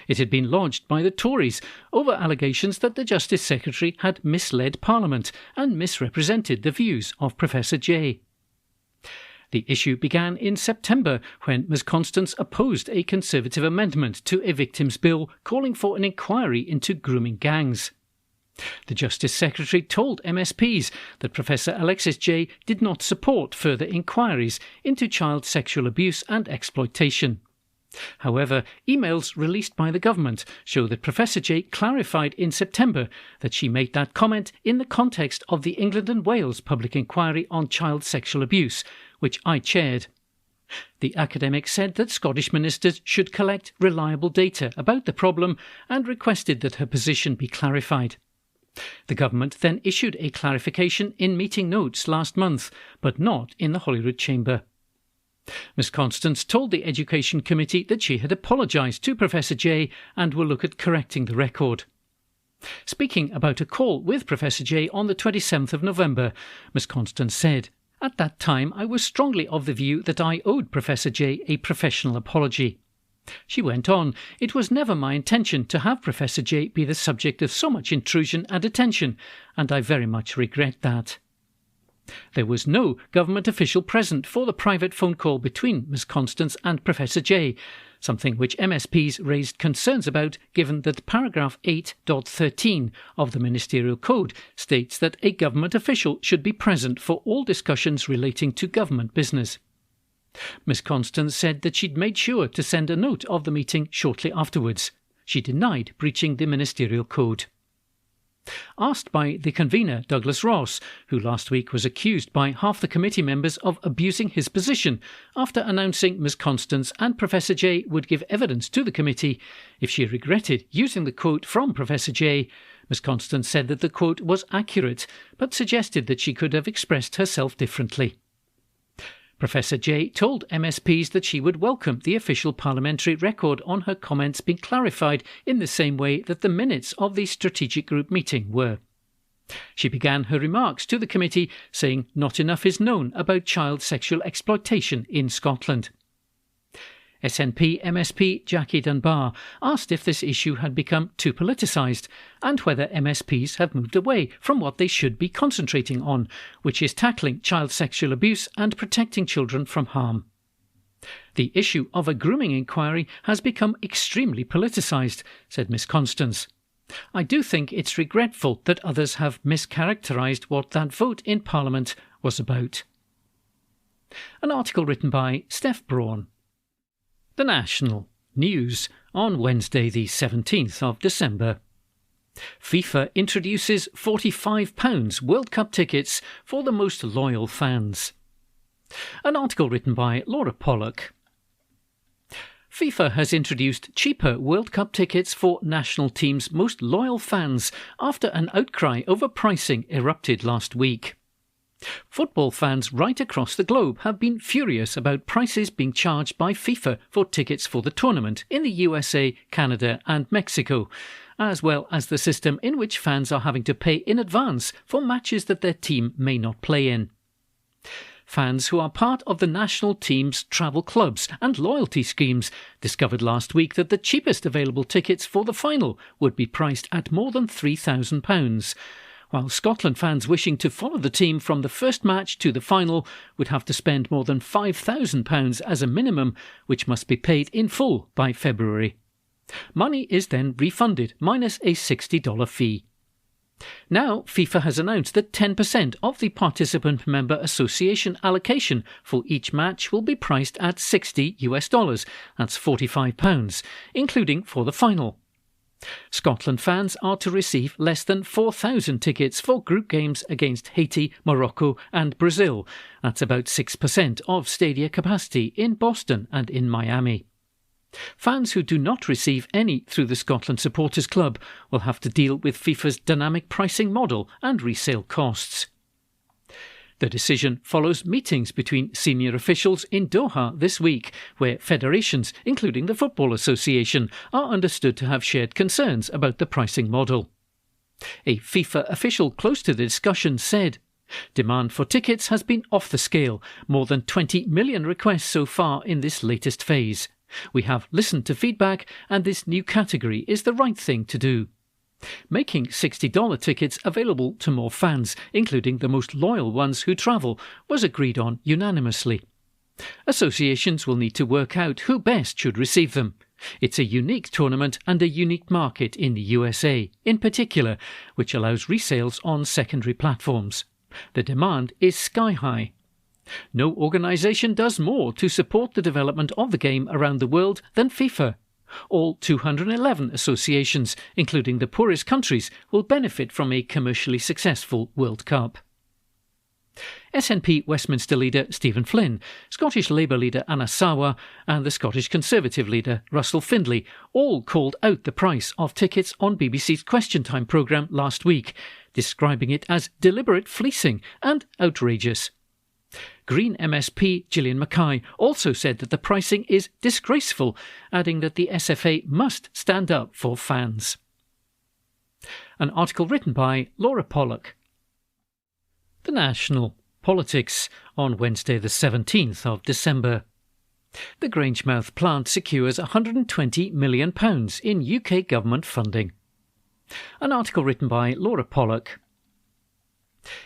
It had been lodged by the Tories over allegations that the Justice Secretary had misled Parliament and misrepresented the views of Professor Jay. The issue began in September when Ms Constance opposed a Conservative amendment to a victims' bill calling for an inquiry into grooming gangs. The Justice Secretary told MSPs that Professor Alexis Jay did not support further inquiries into child sexual abuse and exploitation. However, emails released by the government show that Professor Jay clarified in September that she made that comment in the context of the England and Wales public inquiry on child sexual abuse, which I chaired. The academic said that Scottish ministers should collect reliable data about the problem and requested that her position be clarified. The government then issued a clarification in meeting notes last month, but not in the Holyrood Chamber. Ms Constance told the Education Committee that she had apologised to Professor Jay and will look at correcting the record. Speaking about a call with Professor Jay on the 27th of November, Ms Constance said, "At that time I was strongly of the view that I owed Professor Jay a professional apology." She went on, "It was never my intention to have Professor Jay be the subject of so much intrusion and attention, and I very much regret that." There was no government official present for the private phone call between Ms Constance and Professor Jay, something which MSPs raised concerns about given that paragraph 8.13 of the Ministerial Code states that a government official should be present for all discussions relating to government business. Ms Constance said that she'd made sure to send a note of the meeting shortly afterwards. She denied breaching the Ministerial Code. Asked by the convener, Douglas Ross, who last week was accused by half the committee members of abusing his position after announcing Ms Constance and Professor Jay would give evidence to the committee if she regretted using the quote from Professor Jay, Ms Constance said that the quote was accurate, but suggested that she could have expressed herself differently. Professor Jay told MSPs that she would welcome the official parliamentary record on her comments being clarified in the same way that the minutes of the strategic group meeting were. She began her remarks to the committee saying not enough is known about child sexual exploitation in Scotland. SNP MSP Jackie Dunbar asked if this issue had become too politicised and whether MSPs have moved away from what they should be concentrating on, which is tackling child sexual abuse and protecting children from harm. The issue of a grooming inquiry has become extremely politicised, said Ms Constance. I do think it's regretful that others have mischaracterised what that vote in Parliament was about. An article written by Steph Braun. The National News on Wednesday the 17th of December. FIFA introduces £45 World Cup tickets for the most loyal fans. An article written by Laura Pollock. FIFA has introduced cheaper World Cup tickets for national teams' most loyal fans after an outcry over pricing erupted last week. Football fans right across the globe have been furious about prices being charged by FIFA for tickets for the tournament in the USA, Canada and Mexico, as well as the system in which fans are having to pay in advance for matches that their team may not play in. Fans who are part of the national team's travel clubs and loyalty schemes discovered last week that the cheapest available tickets for the final would be priced at more than £3,000, while Scotland fans wishing to follow the team from the first match to the final would have to spend more than £5,000 as a minimum, which must be paid in full by February. Money is then refunded, minus a $60 fee. Now, FIFA has announced that 10% of the participant member association allocation for each match will be priced at $60, that's £45, including for the final. Scotland fans are to receive less than 4,000 tickets for group games against Haiti, Morocco and Brazil. That's about 6% of stadia capacity in Boston and in Miami. Fans who do not receive any through the Scotland Supporters Club will have to deal with FIFA's dynamic pricing model and resale costs. The decision follows meetings between senior officials in Doha this week, where federations, including the Football Association, are understood to have shared concerns about the pricing model. A FIFA official close to the discussion said, "Demand for tickets has been off the scale, more than 20 million requests so far in this latest phase. We have listened to feedback and this new category is the right thing to do." Making $60 tickets available to more fans, including the most loyal ones who travel, was agreed on unanimously. Associations will need to work out who best should receive them. It's a unique tournament and a unique market in the USA, in particular, which allows resales on secondary platforms. The demand is sky high. No organisation does more to support the development of the game around the world than FIFA. All 211 associations, including the poorest countries, will benefit from a commercially successful World Cup. SNP Westminster leader Stephen Flynn, Scottish Labour leader Anna Sawar and the Scottish Conservative leader Russell Findlay all called out the price of tickets on BBC's Question Time programme last week, describing it as deliberate fleecing and outrageous. Green MSP Gillian Mackay also said that the pricing is disgraceful, adding that the SFA must stand up for fans. An article written by Laura Pollock. The National Politics on Wednesday the 17th of December. The Grangemouth plant secures £120 million in UK government funding. An article written by Laura Pollock.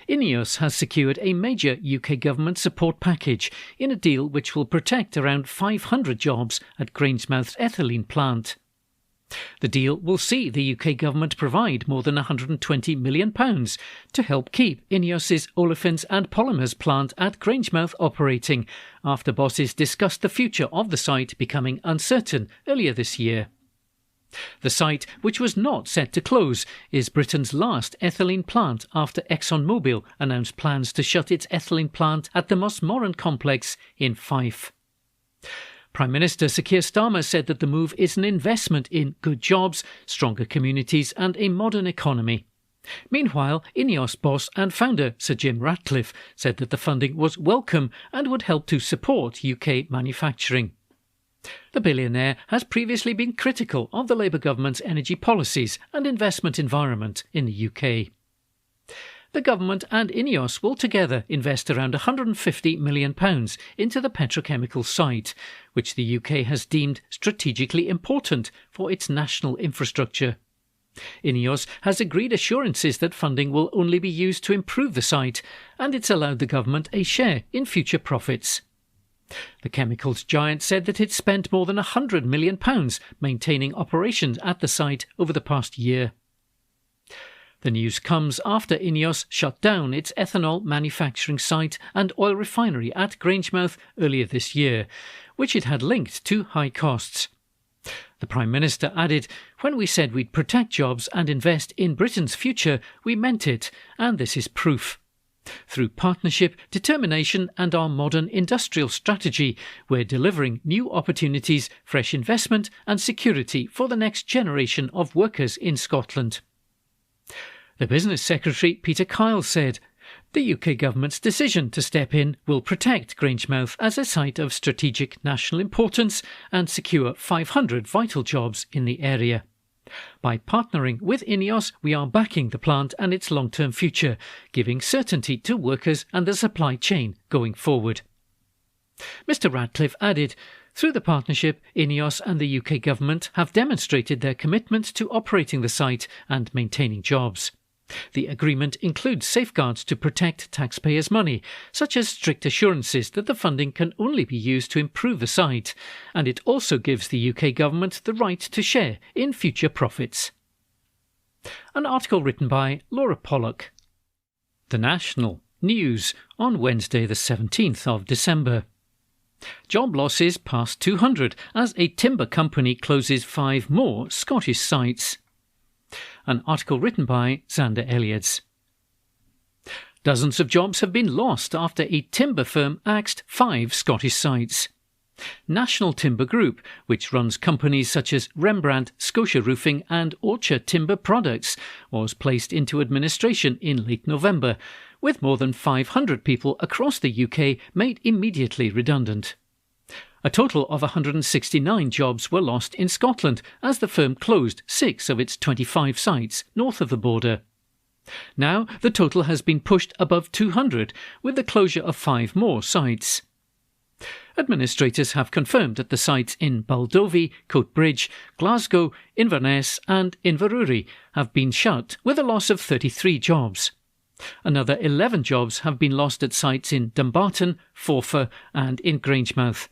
INEOS has secured a major UK government support package in a deal which will protect around 500 jobs at Grangemouth's ethylene plant. The deal will see the UK government provide more than £120 million to help keep INEOS's olefins and polymers plant at Grangemouth operating, after bosses discussed the future of the site becoming uncertain earlier this year. The site, which was not set to close, is Britain's last ethylene plant after ExxonMobil announced plans to shut its ethylene plant at the Mossmoran complex in Fife. Prime Minister Sir Keir Starmer said that the move is an investment in good jobs, stronger communities and a modern economy. Meanwhile, INEOS boss and founder Sir Jim Ratcliffe said that the funding was welcome and would help to support UK manufacturing. The billionaire has previously been critical of the Labour government's energy policies and investment environment in the UK. The government and INEOS will together invest around £150 million into the petrochemical site, which the UK has deemed strategically important for its national infrastructure. INEOS has agreed assurances that funding will only be used to improve the site, and it's allowed the government a share in future profits. The chemicals giant said that it spent more than £100 million maintaining operations at the site over the past year. The news comes after INEOS shut down its ethanol manufacturing site and oil refinery at Grangemouth earlier this year, which it had linked to high costs. The Prime Minister added, "When we said we'd protect jobs and invest in Britain's future, we meant it, and this is proof. Through partnership, determination and our modern industrial strategy, we're delivering new opportunities, fresh investment and security for the next generation of workers in Scotland." The Business Secretary Peter Kyle said, "The UK government's decision to step in will protect Grangemouth as a site of strategic national importance and secure 500 vital jobs in the area. By partnering with INEOS, we are backing the plant and its long-term future, giving certainty to workers and the supply chain going forward." Mr Ratcliffe added, "Through the partnership, INEOS and the UK government have demonstrated their commitment to operating the site and maintaining jobs. The agreement includes safeguards to protect taxpayers' money, such as strict assurances that the funding can only be used to improve the site, and it also gives the UK government the right to share in future profits. An article written by Laura Pollock. The National News on Wednesday the 17th of December. Job losses past 200 as a timber company closes 5 more Scottish sites. An article written by Xander Elliots. Dozens of jobs have been lost after a timber firm axed 5 Scottish sites. National Timber Group, which runs companies such as Rembrandt, Scotia Roofing and Orchard Timber Products, was placed into administration in late November, with more than 500 people across the UK made immediately redundant. A total of 169 jobs were lost in Scotland as the firm closed 6 of its 25 sites north of the border. Now the total has been pushed above 200, with the closure of 5 more sites. Administrators have confirmed that the sites in Baldoví, Coatbridge, Glasgow, Inverness and Inverurie have been shut, with a loss of 33 jobs. Another 11 jobs have been lost at sites in Dumbarton, Forfar and in Grangemouth.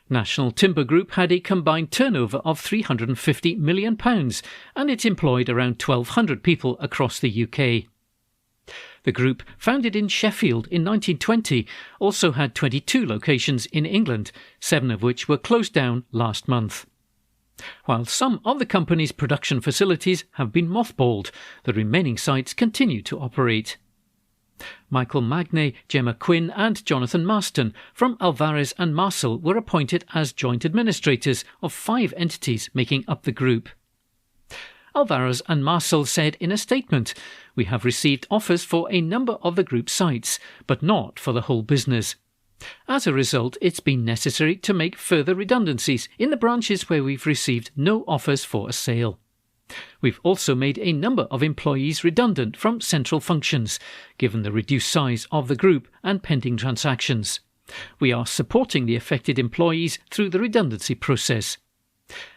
National Timber Group had a combined turnover of £350 million and it employed around 1,200 people across the UK. The group, founded in Sheffield in 1920, also had 22 locations in England, 7 of which were closed down last month. While some of the company's production facilities have been mothballed, the remaining sites continue to operate. Michael Magnay, Gemma Quinn and Jonathan Marston from Alvarez and Marcel were appointed as joint administrators of 5 entities making up the group. Alvarez and Marcel said in a statement, "We have received offers for a number of the group sites, but not for the whole business. As a result, it's been necessary to make further redundancies in the branches where we've received no offers for a sale. We've also made a number of employees redundant from central functions, given the reduced size of the group and pending transactions. We are supporting the affected employees through the redundancy process.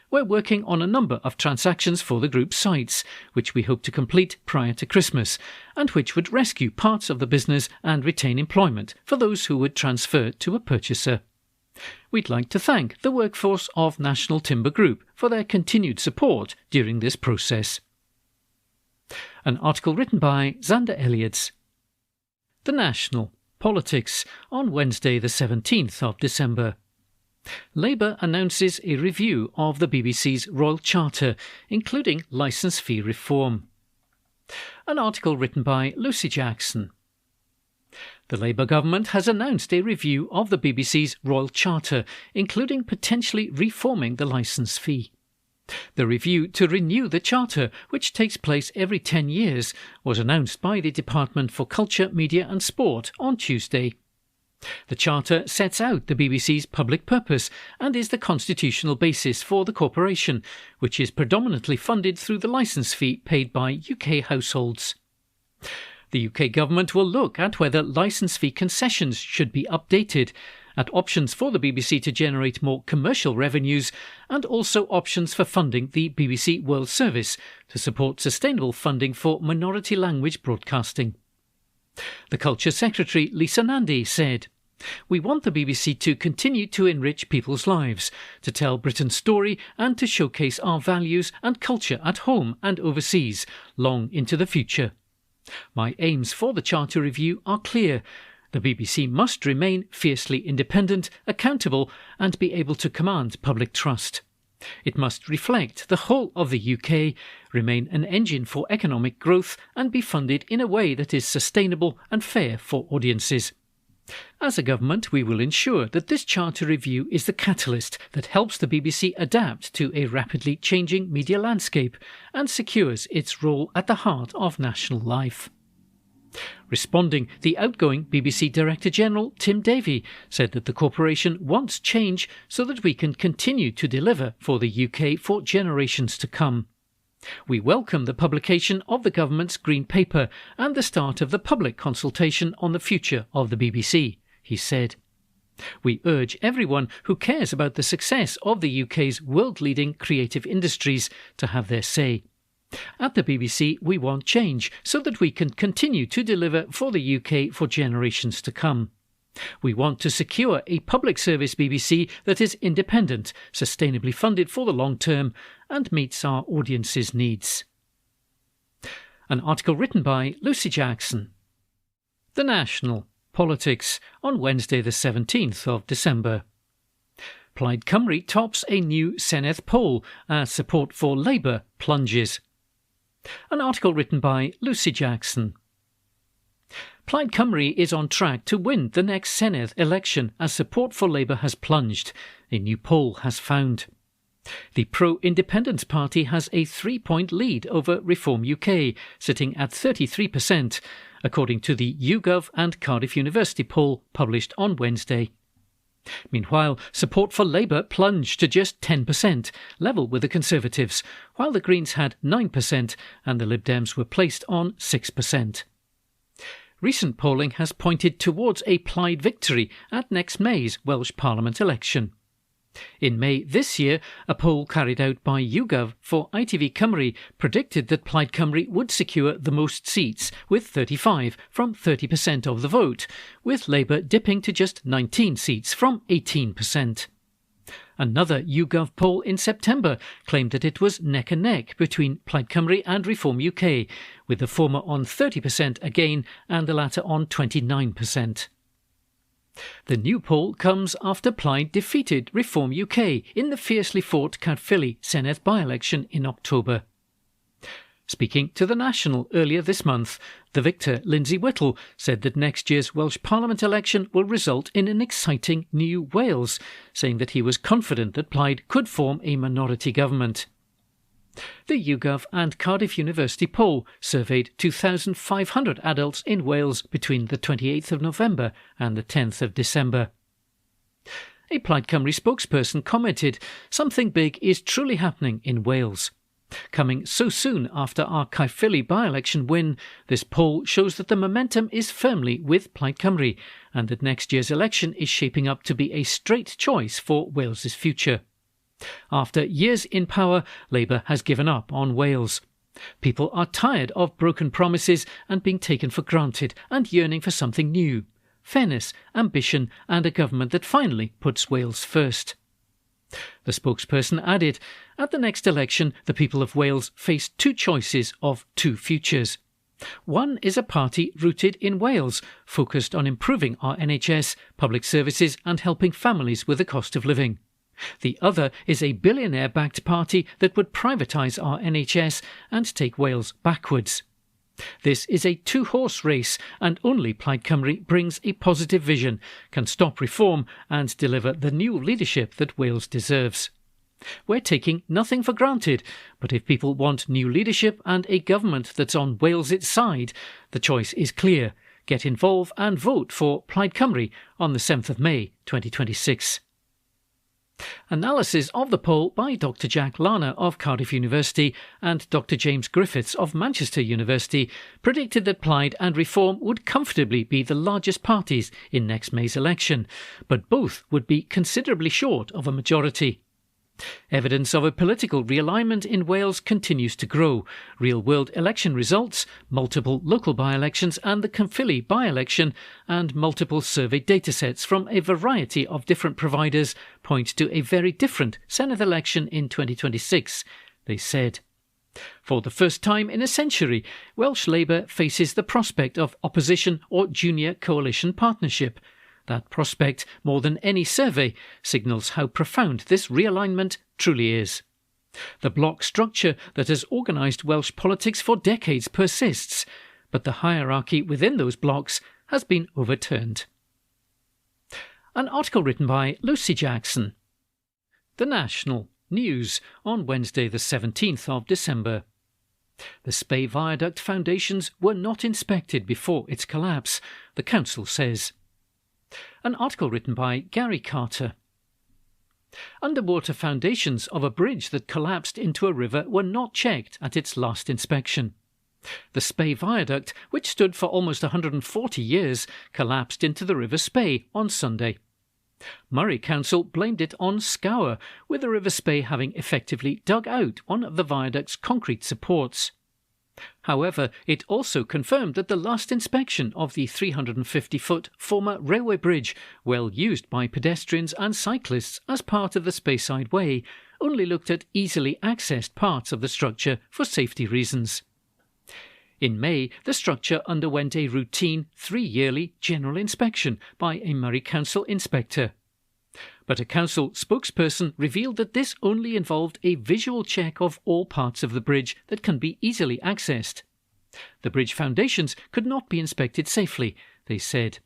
We're working on a number of transactions for the group sites, which we hope to complete prior to Christmas, and which would rescue parts of the business and retain employment for those who would transfer to a purchaser. We'd like to thank the workforce of National Timber Group for their continued support during this process." An article written by Xander Elliots. The National Politics on Wednesday the 17th of December. Labour announces a review of the BBC's Royal Charter, including licence fee reform. An article written by Lucy Jackson. The Labour government has announced a review of the BBC's Royal Charter, including potentially reforming the licence fee. The review to renew the Charter, which takes place every 10 years, was announced by the Department for Culture, Media and Sport on Tuesday. The Charter sets out the BBC's public purpose and is the constitutional basis for the corporation, which is predominantly funded through the licence fee paid by UK households. The UK government will look at whether licence fee concessions should be updated, at options for the BBC to generate more commercial revenues, and also options for funding the BBC World Service to support sustainable funding for minority language broadcasting. The Culture Secretary Lisa Nandy said, "We want the BBC to continue to enrich people's lives, to tell Britain's story and to showcase our values and culture at home and overseas, long into the future. My aims for the Charter review are clear. The BBC must remain fiercely independent, accountable and be able to command public trust. It must reflect the whole of the UK, remain an engine for economic growth and be funded in a way that is sustainable and fair for audiences. As a government, we will ensure that this Charter review is the catalyst that helps the BBC adapt to a rapidly changing media landscape and secures its role at the heart of national life." Responding, the outgoing BBC Director-General Tim Davie said that the corporation wants change so that we can continue to deliver for the UK for generations to come. "We welcome the publication of the government's Green Paper and the start of the public consultation on the future of the BBC," he said. "We urge everyone who cares about the success of the UK's world-leading creative industries to have their say. At the BBC, we want change so that we can continue to deliver for the UK for generations to come. We want to secure a public service BBC that is independent, sustainably funded for the long term, and meets our audience's needs. An article written by Lucy Jackson. The National Politics on Wednesday the 17th of December. Plaid Cymru tops a new Senedd poll as support for Labour plunges. An article written by Lucy Jackson. Plaid Cymru is on track to win the next Senedd election as support for Labour has plunged, a new poll has found. The pro-independence party has a 3-point lead over Reform UK, sitting at 33%, according to the YouGov and Cardiff University poll published on Wednesday. Meanwhile, support for Labour plunged to just 10%, level with the Conservatives, while the Greens had 9% and the Lib Dems were placed on 6%. Recent polling has pointed towards a Plaid victory at next May's Welsh Parliament election. In May this year, a poll carried out by YouGov for ITV Cymru predicted that Plaid Cymru would secure the most seats, with 35 from 30% of the vote, with Labour dipping to just 19 seats from 18%. Another YouGov poll in September claimed that it was neck and neck between Plaid Cymru and Reform UK, with the former on 30% again and the latter on 29%. The new poll comes after Plaid defeated Reform UK in the fiercely fought Caerphilly Senedd by-election in October. Speaking to The National earlier this month, the victor, Lindsay Whittle, said that next year's Welsh Parliament election will result in an exciting new Wales, saying that he was confident that Plaid could form a minority government. The YouGov and Cardiff University poll surveyed 2,500 adults in Wales between the 28th of November and the 10th of December. A Plaid Cymru spokesperson commented, "Something big is truly happening in Wales. Coming so soon after our Caerphilly by-election win, this poll shows that the momentum is firmly with Plaid Cymru and that next year's election is shaping up to be a straight choice for Wales's future. After years in power, Labour has given up on Wales. People are tired of broken promises and being taken for granted and yearning for something new, fairness, ambition and a government that finally puts Wales first." The spokesperson added, "At the next election, the people of Wales face two choices of two futures. One is a party rooted in Wales, focused on improving our NHS, public services and helping families with the cost of living. The other is a billionaire-backed party that would privatise our NHS and take Wales backwards. This is a two-horse race, and only Plaid Cymru brings a positive vision, can stop reform and deliver the new leadership that Wales deserves. We're taking nothing for granted, but if people want new leadership and a government that's on Wales' side, the choice is clear. Get involved and vote for Plaid Cymru on the 7th of May 2026. Analysis of the poll by Dr Jack Larner of Cardiff University and Dr James Griffiths of Manchester University predicted that Plaid and Reform would comfortably be the largest parties in next May's election, but both would be considerably short of a majority. Evidence of a political realignment in Wales continues to grow. Real-world election results, multiple local by-elections and the Caerphilly by-election, and multiple survey datasets from a variety of different providers point to a very different Senedd election in 2026, they said. For the first time in a century, Welsh Labour faces the prospect of opposition or junior coalition partnership. That prospect, more than any survey, signals how profound this realignment truly is. The bloc structure that has organised Welsh politics for decades persists, but the hierarchy within those blocs has been overturned. An article written by Lucy Jackson. The National News on Wednesday the 17th of December. The Spey Viaduct foundations were not inspected before its collapse, the council says. An article written by Gary Carter. Underwater foundations of a bridge that collapsed into a river were not checked at its last inspection. The Spey Viaduct, which stood for almost 140 years, collapsed into the River Spey on Sunday. Moray Council blamed it on scour, with the River Spey having effectively dug out one of the viaduct's concrete supports. However, it also confirmed that the last inspection of the 350-foot former railway bridge, well used by pedestrians and cyclists as part of the Speyside Way, only looked at easily accessed parts of the structure for safety reasons. In May, the structure underwent a routine 3-yearly general inspection by a Moray Council inspector. But a council spokesperson revealed that this only involved a visual check of all parts of the bridge that can be easily accessed. The bridge foundations could not be inspected safely, they said.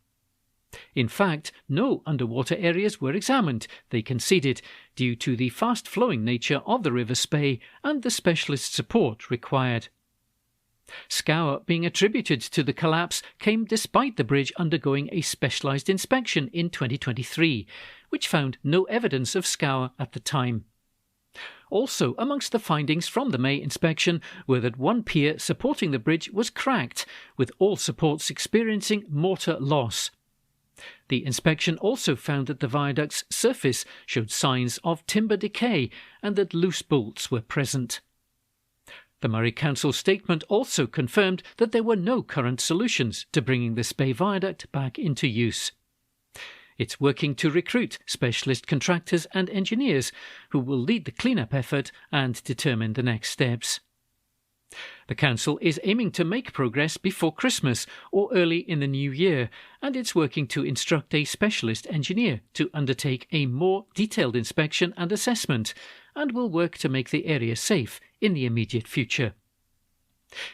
In fact, no underwater areas were examined, they conceded, due to the fast-flowing nature of the River Spey and the specialist support required. Scour being attributed to the collapse came despite the bridge undergoing a specialised inspection in 2023, which found no evidence of scour at the time. Also, amongst the findings from the May inspection were that one pier supporting the bridge was cracked, with all supports experiencing mortar loss. The inspection also found that the viaduct's surface showed signs of timber decay and that loose bolts were present. The Moray Council statement also confirmed that there were no current solutions to bringing the Spey Viaduct back into use. It's working to recruit specialist contractors and engineers who will lead the clean-up effort and determine the next steps. The Council is aiming to make progress before Christmas or early in the new year, and it's working to instruct a specialist engineer to undertake a more detailed inspection and assessment, and will work to make the area safe in the immediate future.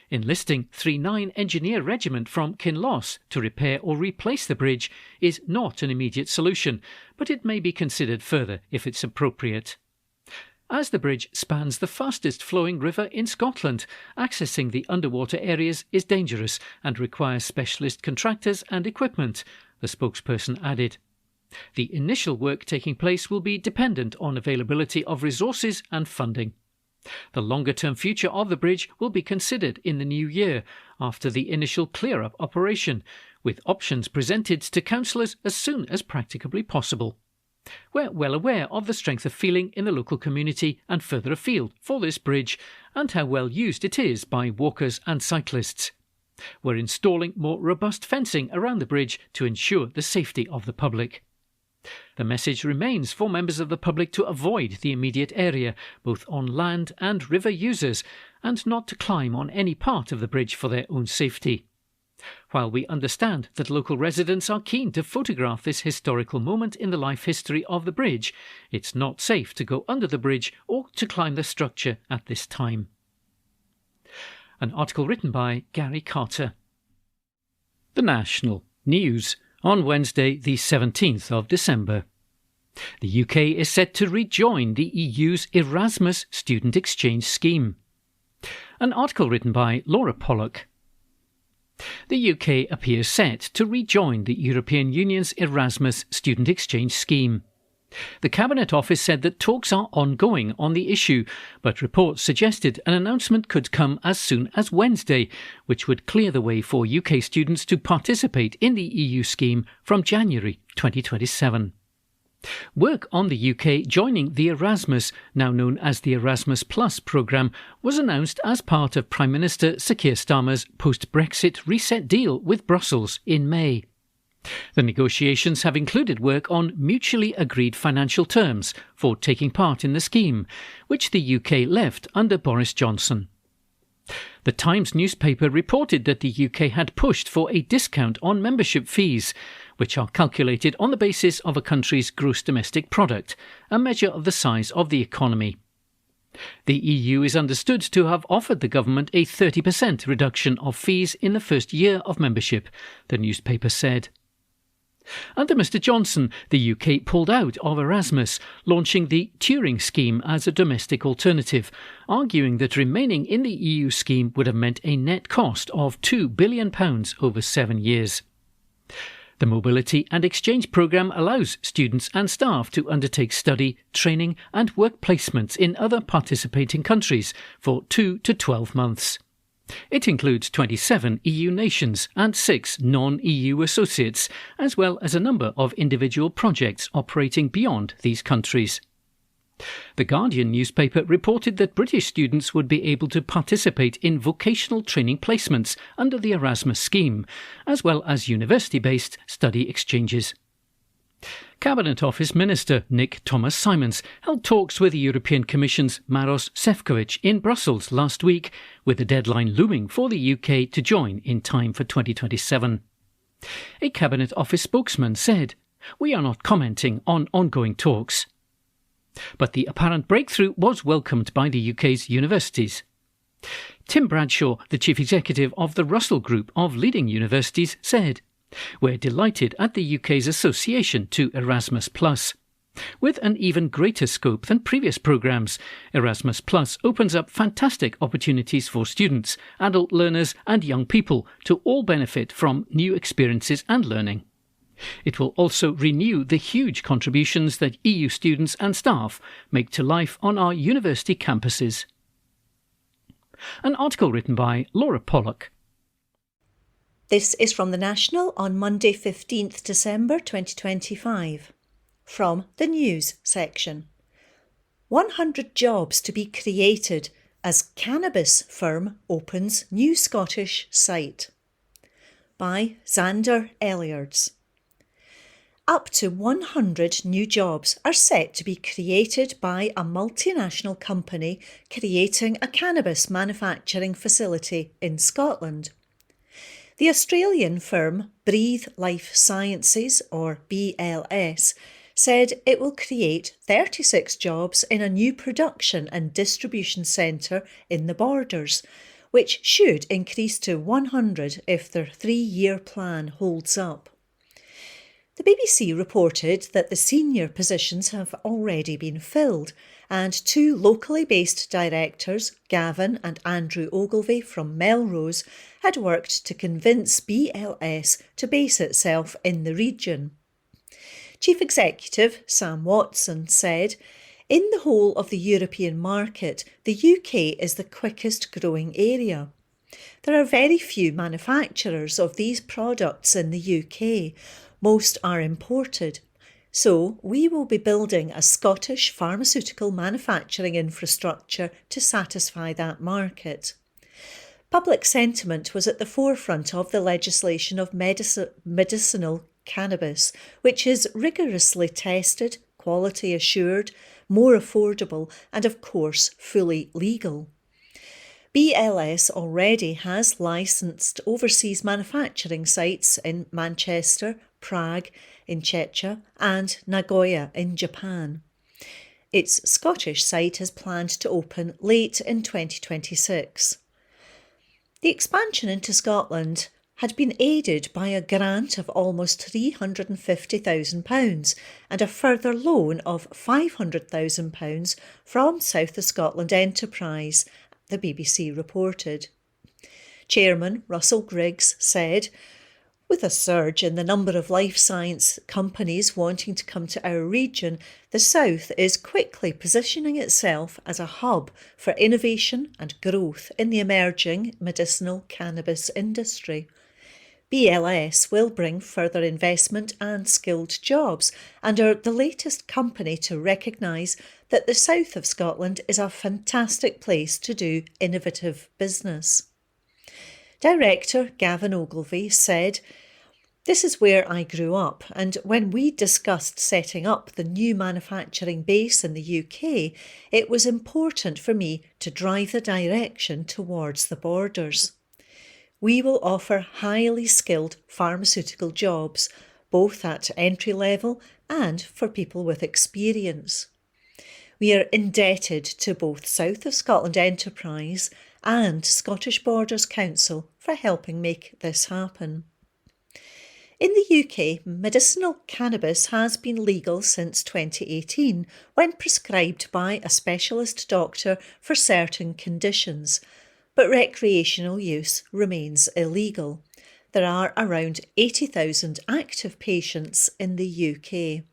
Enlisting 39 Engineer Regiment from Kinloss to repair or replace the bridge is not an immediate solution, but it may be considered further if it's appropriate. As the bridge spans the fastest flowing river in Scotland, accessing the underwater areas is dangerous and requires specialist contractors and equipment, the spokesperson added. The initial work taking place will be dependent on availability of resources and funding. The longer-term future of the bridge will be considered in the new year, after the initial clear-up operation, with options presented to councillors as soon as practicably possible. We're well aware of the strength of feeling in the local community and further afield for this bridge, and how well used it is by walkers and cyclists. We're installing more robust fencing around the bridge to ensure the safety of the public. The message remains for members of the public to avoid the immediate area, both on land and river users, and not to climb on any part of the bridge for their own safety. While we understand that local residents are keen to photograph this historical moment in the life history of the bridge, it's not safe to go under the bridge or to climb the structure at this time. An article written by Gary Carter. The National News on Wednesday the 17th of December. The UK is set to rejoin the EU's Erasmus student exchange scheme. An article written by Laura Pollock. The UK appears set to rejoin the European Union's Erasmus student exchange scheme. The Cabinet Office said that talks are ongoing on the issue, but reports suggested an announcement could come as soon as Wednesday, which would clear the way for UK students to participate in the EU scheme from January 2027. Work on the UK joining the Erasmus, now known as the Erasmus Plus programme, was announced as part of Prime Minister Sir Keir Starmer's post-Brexit reset deal with Brussels in May. The negotiations have included work on mutually agreed financial terms for taking part in the scheme, which the UK left under Boris Johnson. The Times newspaper reported that the UK had pushed for a discount on membership fees, which are calculated on the basis of a country's gross domestic product, a measure of the size of the economy. The EU is understood to have offered the government a 30% reduction of fees in the first year of membership, the newspaper said. Under Mr Johnson, the UK pulled out of Erasmus, launching the Turing scheme as a domestic alternative, arguing that remaining in the EU scheme would have meant a net cost of £2 billion over 7 years. The Mobility and Exchange Programme allows students and staff to undertake study, training and work placements in other participating countries for 2 to 12 months. It includes 27 EU nations and 6 non-EU associates, as well as a number of individual projects operating beyond these countries. The Guardian newspaper reported that British students would be able to participate in vocational training placements under the Erasmus scheme, as well as university-based study exchanges. Cabinet Office Minister Nick Thomas-Simons held talks with the European Commission's Maros Sefcovic in Brussels last week, with the deadline looming for the UK to join in time for 2027. A Cabinet Office spokesman said, "We are not commenting on ongoing talks." But the apparent breakthrough was welcomed by the UK's universities. Tim Bradshaw, the chief executive of the Russell Group of leading universities, said, "We're delighted at the UK's association to Erasmus+. With an even greater scope than previous programmes, Erasmus+ opens up fantastic opportunities for students, adult learners and young people to all benefit from new experiences and learning. It will also renew the huge contributions that EU students and staff make to life on our university campuses." An article written by Laura Pollock. This is from The National on Monday 15th December 2025. From the News section. 100 jobs to be created as cannabis firm opens new Scottish site. By Xander Elliards. Up to 100 new jobs are set to be created by a multinational company creating a cannabis manufacturing facility in Scotland. The Australian firm Breathe Life Sciences, or BLS, said it will create 36 jobs in a new production and distribution centre in the Borders, which should increase to 100 if their 3-year plan holds up. The BBC reported that the senior positions have already been filled, and 2 locally based directors, Gavin and Andrew Ogilvie from Melrose, had worked to convince BLS to base itself in the region. Chief Executive Sam Watson said, "In the whole of the European market, the UK is the quickest growing area. There are very few manufacturers of these products in the UK. Most are imported. So we will be building a Scottish pharmaceutical manufacturing infrastructure to satisfy that market." Public sentiment was at the forefront of the legislation of medicinal cannabis, which is rigorously tested, quality assured, more affordable and of course fully legal. BLS already has licensed overseas manufacturing sites in Manchester, Prague in Czechia and Nagoya in Japan. Its Scottish site is planned to open late in 2026. The expansion into Scotland had been aided by a grant of almost £350,000 and a further loan of £500,000 from South of Scotland Enterprise, the BBC reported. Chairman Russell Griggs said, "With a surge in the number of life science companies wanting to come to our region, the South is quickly positioning itself as a hub for innovation and growth in the emerging medicinal cannabis industry. BLS will bring further investment and skilled jobs and are the latest company to recognise that the south of Scotland is a fantastic place to do innovative business." Director Gavin Ogilvie said, "This is where I grew up, and when we discussed setting up the new manufacturing base in the UK, it was important for me to drive the direction towards the Borders. We will offer highly skilled pharmaceutical jobs, both at entry level and for people with experience. We are indebted to both South of Scotland Enterprise and Scottish Borders Council for helping make this happen." In the UK, medicinal cannabis has been legal since 2018 when prescribed by a specialist doctor for certain conditions, but recreational use remains illegal. There are around 80,000 active patients in the UK.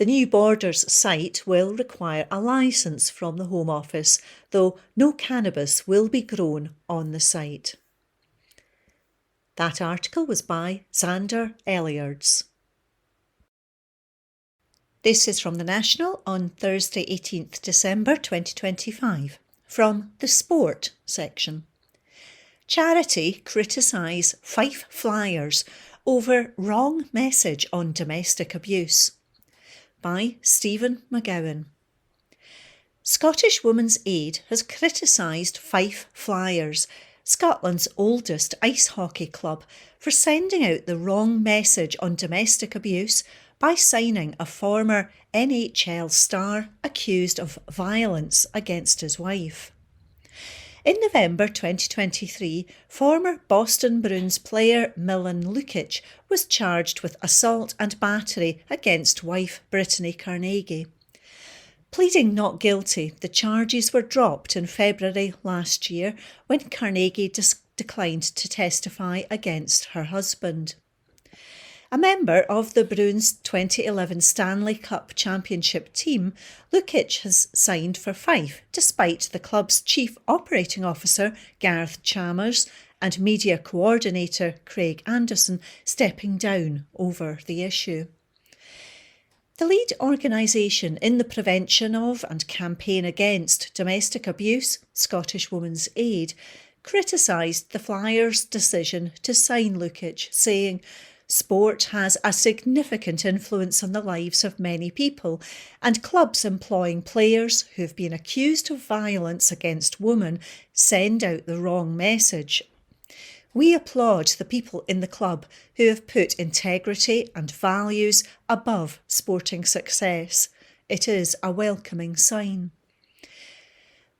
The new Borders site will require a licence from the Home Office, though no cannabis will be grown on the site. That article was by Xander Elliards. This is from The National on Thursday 18th December 2025, from the Sport section. Charity criticise Fife Flyers over wrong message on domestic abuse, by Stephen McGowan. Scottish Women's Aid has criticised Fife Flyers, Scotland's oldest ice hockey club, for sending out the wrong message on domestic abuse by signing a former NHL star accused of violence against his wife. In November 2023, former Boston Bruins player Milan Lucic was charged with assault and battery against wife Brittany Carnegie. Pleading not guilty, the charges were dropped in February last year when Carnegie declined to testify against her husband. A member of the Bruins 2011 Stanley Cup Championship team, Lucic has signed for Fife, despite the club's chief operating officer, Gareth Chalmers, and media coordinator, Craig Anderson, stepping down over the issue. The lead organisation in the prevention of and campaign against domestic abuse, Scottish Women's Aid, criticised the Flyers' decision to sign Lucic, saying, "Sport has a significant influence on the lives of many people, and clubs employing players who have been accused of violence against women send out the wrong message. We applaud the people in the club who have put integrity and values above sporting success. It is a welcoming sign."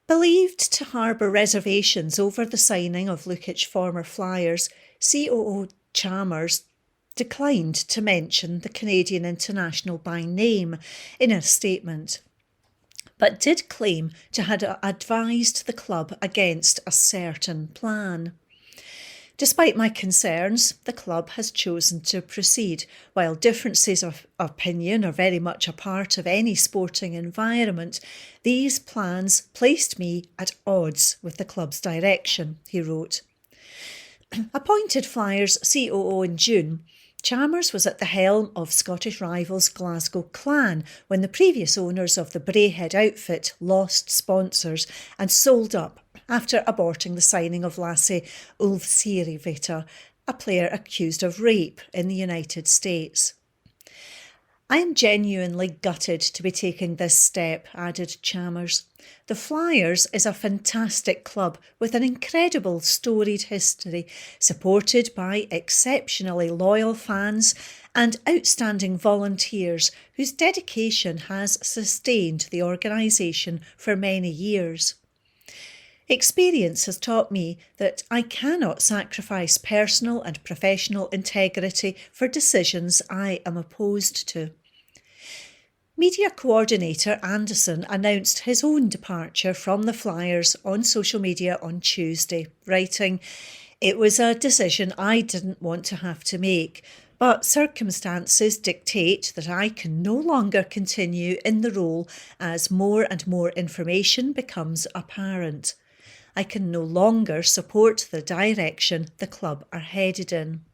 Believed to harbour reservations over the signing of Lucic former Flyers, COO Chalmers declined to mention the Canadian international by name in a statement, but did claim to have advised the club against a certain plan. Despite my concerns, the club has chosen to proceed. While differences of opinion are very much a part of any sporting environment, these plans placed me at odds with the club's direction, he wrote. Appointed Flyers COO in June, Chalmers was at the helm of Scottish rivals Glasgow Clan when the previous owners of the Braehead outfit lost sponsors and sold up after aborting the signing of Lassie Ulfsirivita, a player accused of rape in the United States. "I am genuinely gutted to be taking this step," added Chalmers. "The Flyers is a fantastic club with an incredible storied history, supported by exceptionally loyal fans and outstanding volunteers whose dedication has sustained the organisation for many years. Experience has taught me that I cannot sacrifice personal and professional integrity for decisions I am opposed to." Media coordinator Anderson announced his own departure from the Flyers on social media on Tuesday, writing, "It was a decision I didn't want to have to make, but circumstances dictate that I can no longer continue in the role as more and more information becomes apparent. I can no longer support the direction the club are headed in.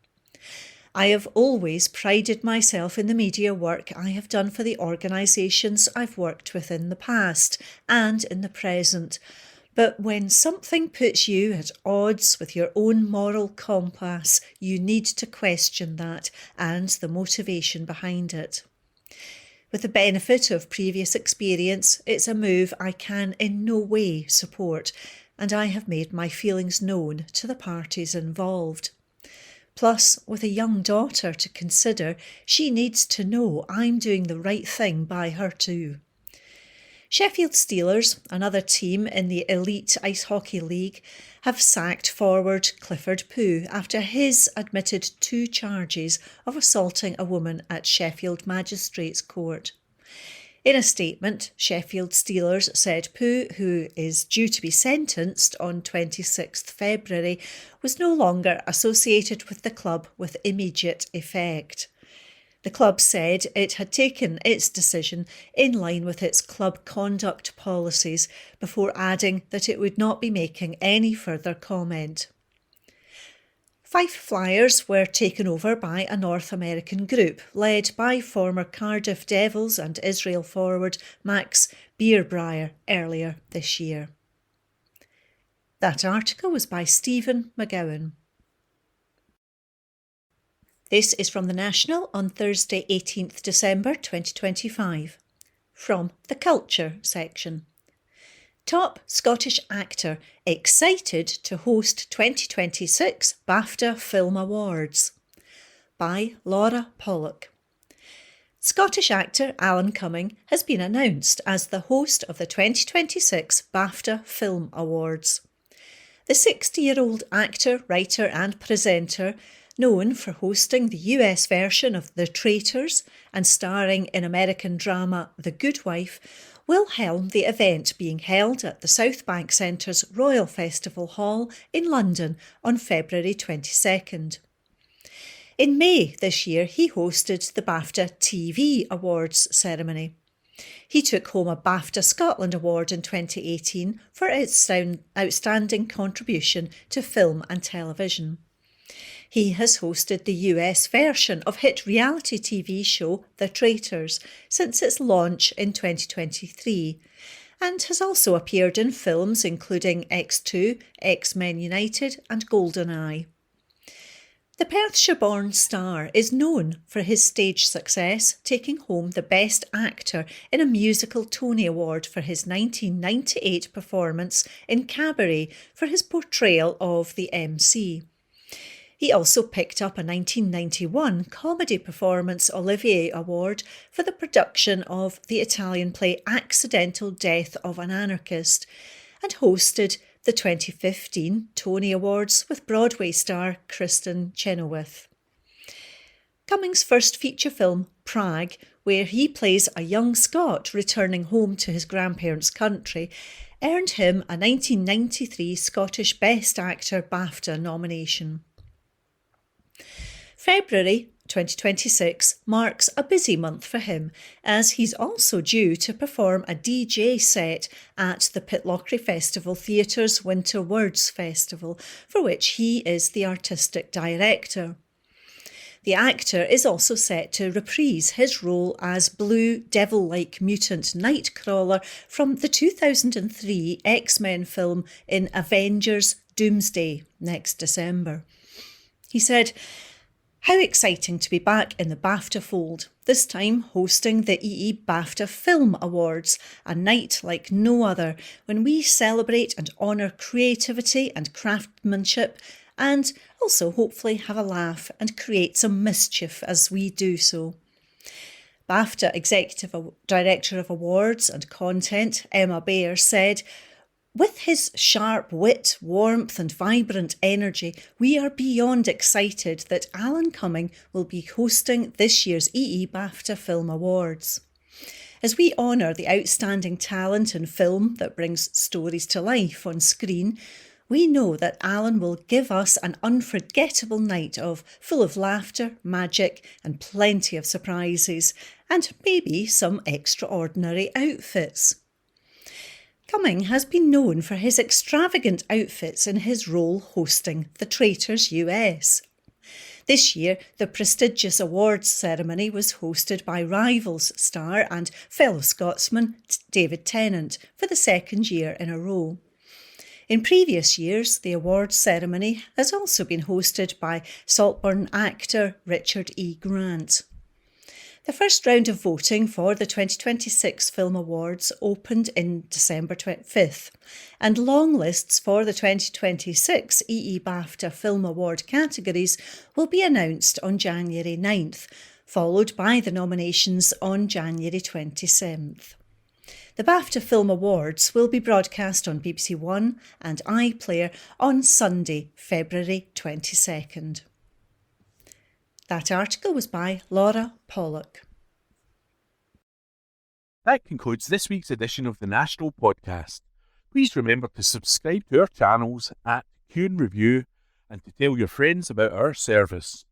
I have always prided myself in the media work I have done for the organisations I've worked with in the past and in the present. But when something puts you at odds with your own moral compass, you need to question that and the motivation behind it. With the benefit of previous experience, it's a move I can in no way support, and I have made my feelings known to the parties involved. Plus, with a young daughter to consider, she needs to know I'm doing the right thing by her too." Sheffield Steelers, another team in the Elite Ice Hockey League, have sacked forward Clifford Pugh after his admitted 2 charges of assaulting a woman at Sheffield Magistrates Court. In a statement, Sheffield Steelers said Pugh, who is due to be sentenced on 26th February, was no longer associated with the club with immediate effect. The club said it had taken its decision in line with its club conduct policies before adding that it would not be making any further comment. Fife Flyers were taken over by a North American group led by former Cardiff Devils and Israel forward Max Beerbrier earlier this year. That article was by Stephen McGowan. This is from The National on Thursday 18th December 2025. From the Culture section. Top Scottish actor excited to host 2026 BAFTA Film Awards. By Laura Pollock. Scottish actor Alan Cumming has been announced as the host of the 2026 BAFTA Film Awards. The 60-year-old actor, writer and presenter, known for hosting the US version of The Traitors and starring in American drama The Good Wife, will helm the event being held at the South Bank Centre's Royal Festival Hall in London on February 22nd. In May this year, he hosted the BAFTA TV Awards ceremony. He took home a BAFTA Scotland Award in 2018 for its outstanding contribution to film and television. He has hosted the US version of hit reality TV show The Traitors since its launch in 2023 and has also appeared in films including X2, X-Men United and GoldenEye. The Perthshire-born star is known for his stage success, taking home the Best Actor in a Musical Tony Award for his 1998 performance in Cabaret for his portrayal of the MC. He also picked up a 1991 comedy performance Olivier Award for the production of the Italian play Accidental Death of an Anarchist and hosted the 2015 Tony Awards with Broadway star Kristin Chenoweth. Cummings' first feature film, Prague, where he plays a young Scot returning home to his grandparents' country, earned him a 1993 Scottish Best Actor BAFTA nomination. February 2026 marks a busy month for him, as he's also due to perform a DJ set at the Pitlochry Festival Theatre's Winter Words Festival, for which he is the artistic director. The actor is also set to reprise his role as blue devil-like mutant Nightcrawler from the 2003 X-Men film in Avengers Doomsday next December. He said, "How exciting to be back in the BAFTA fold, this time hosting the EE BAFTA Film Awards, a night like no other when we celebrate and honour creativity and craftsmanship and also hopefully have a laugh and create some mischief as we do so." BAFTA Executive Director of Awards and Content, Emma Baer, said, "With his sharp wit, warmth and vibrant energy, we are beyond excited that Alan Cumming will be hosting this year's EE BAFTA Film Awards. As we honour the outstanding talent in film that brings stories to life on screen, we know that Alan will give us an unforgettable night full of laughter, magic and plenty of surprises, and maybe some extraordinary outfits." Cumming has been known for his extravagant outfits in his role hosting The Traitors US. This year, the prestigious awards ceremony was hosted by Rivals star and fellow Scotsman David Tennant for the second year in a row. In previous years, the awards ceremony has also been hosted by Saltburn actor Richard E. Grant. The first round of voting for the 2026 Film Awards opened in December 25th, and long lists for the 2026 EE BAFTA Film Award categories will be announced on January 9th, followed by the nominations on January 27th. The BAFTA Film Awards will be broadcast on BBC One and iPlayer on Sunday, February 22nd. That article was by Laura Pollock. That concludes this week's edition of the National Podcast. Please remember to subscribe to our channels at Q and Review and to tell your friends about our service.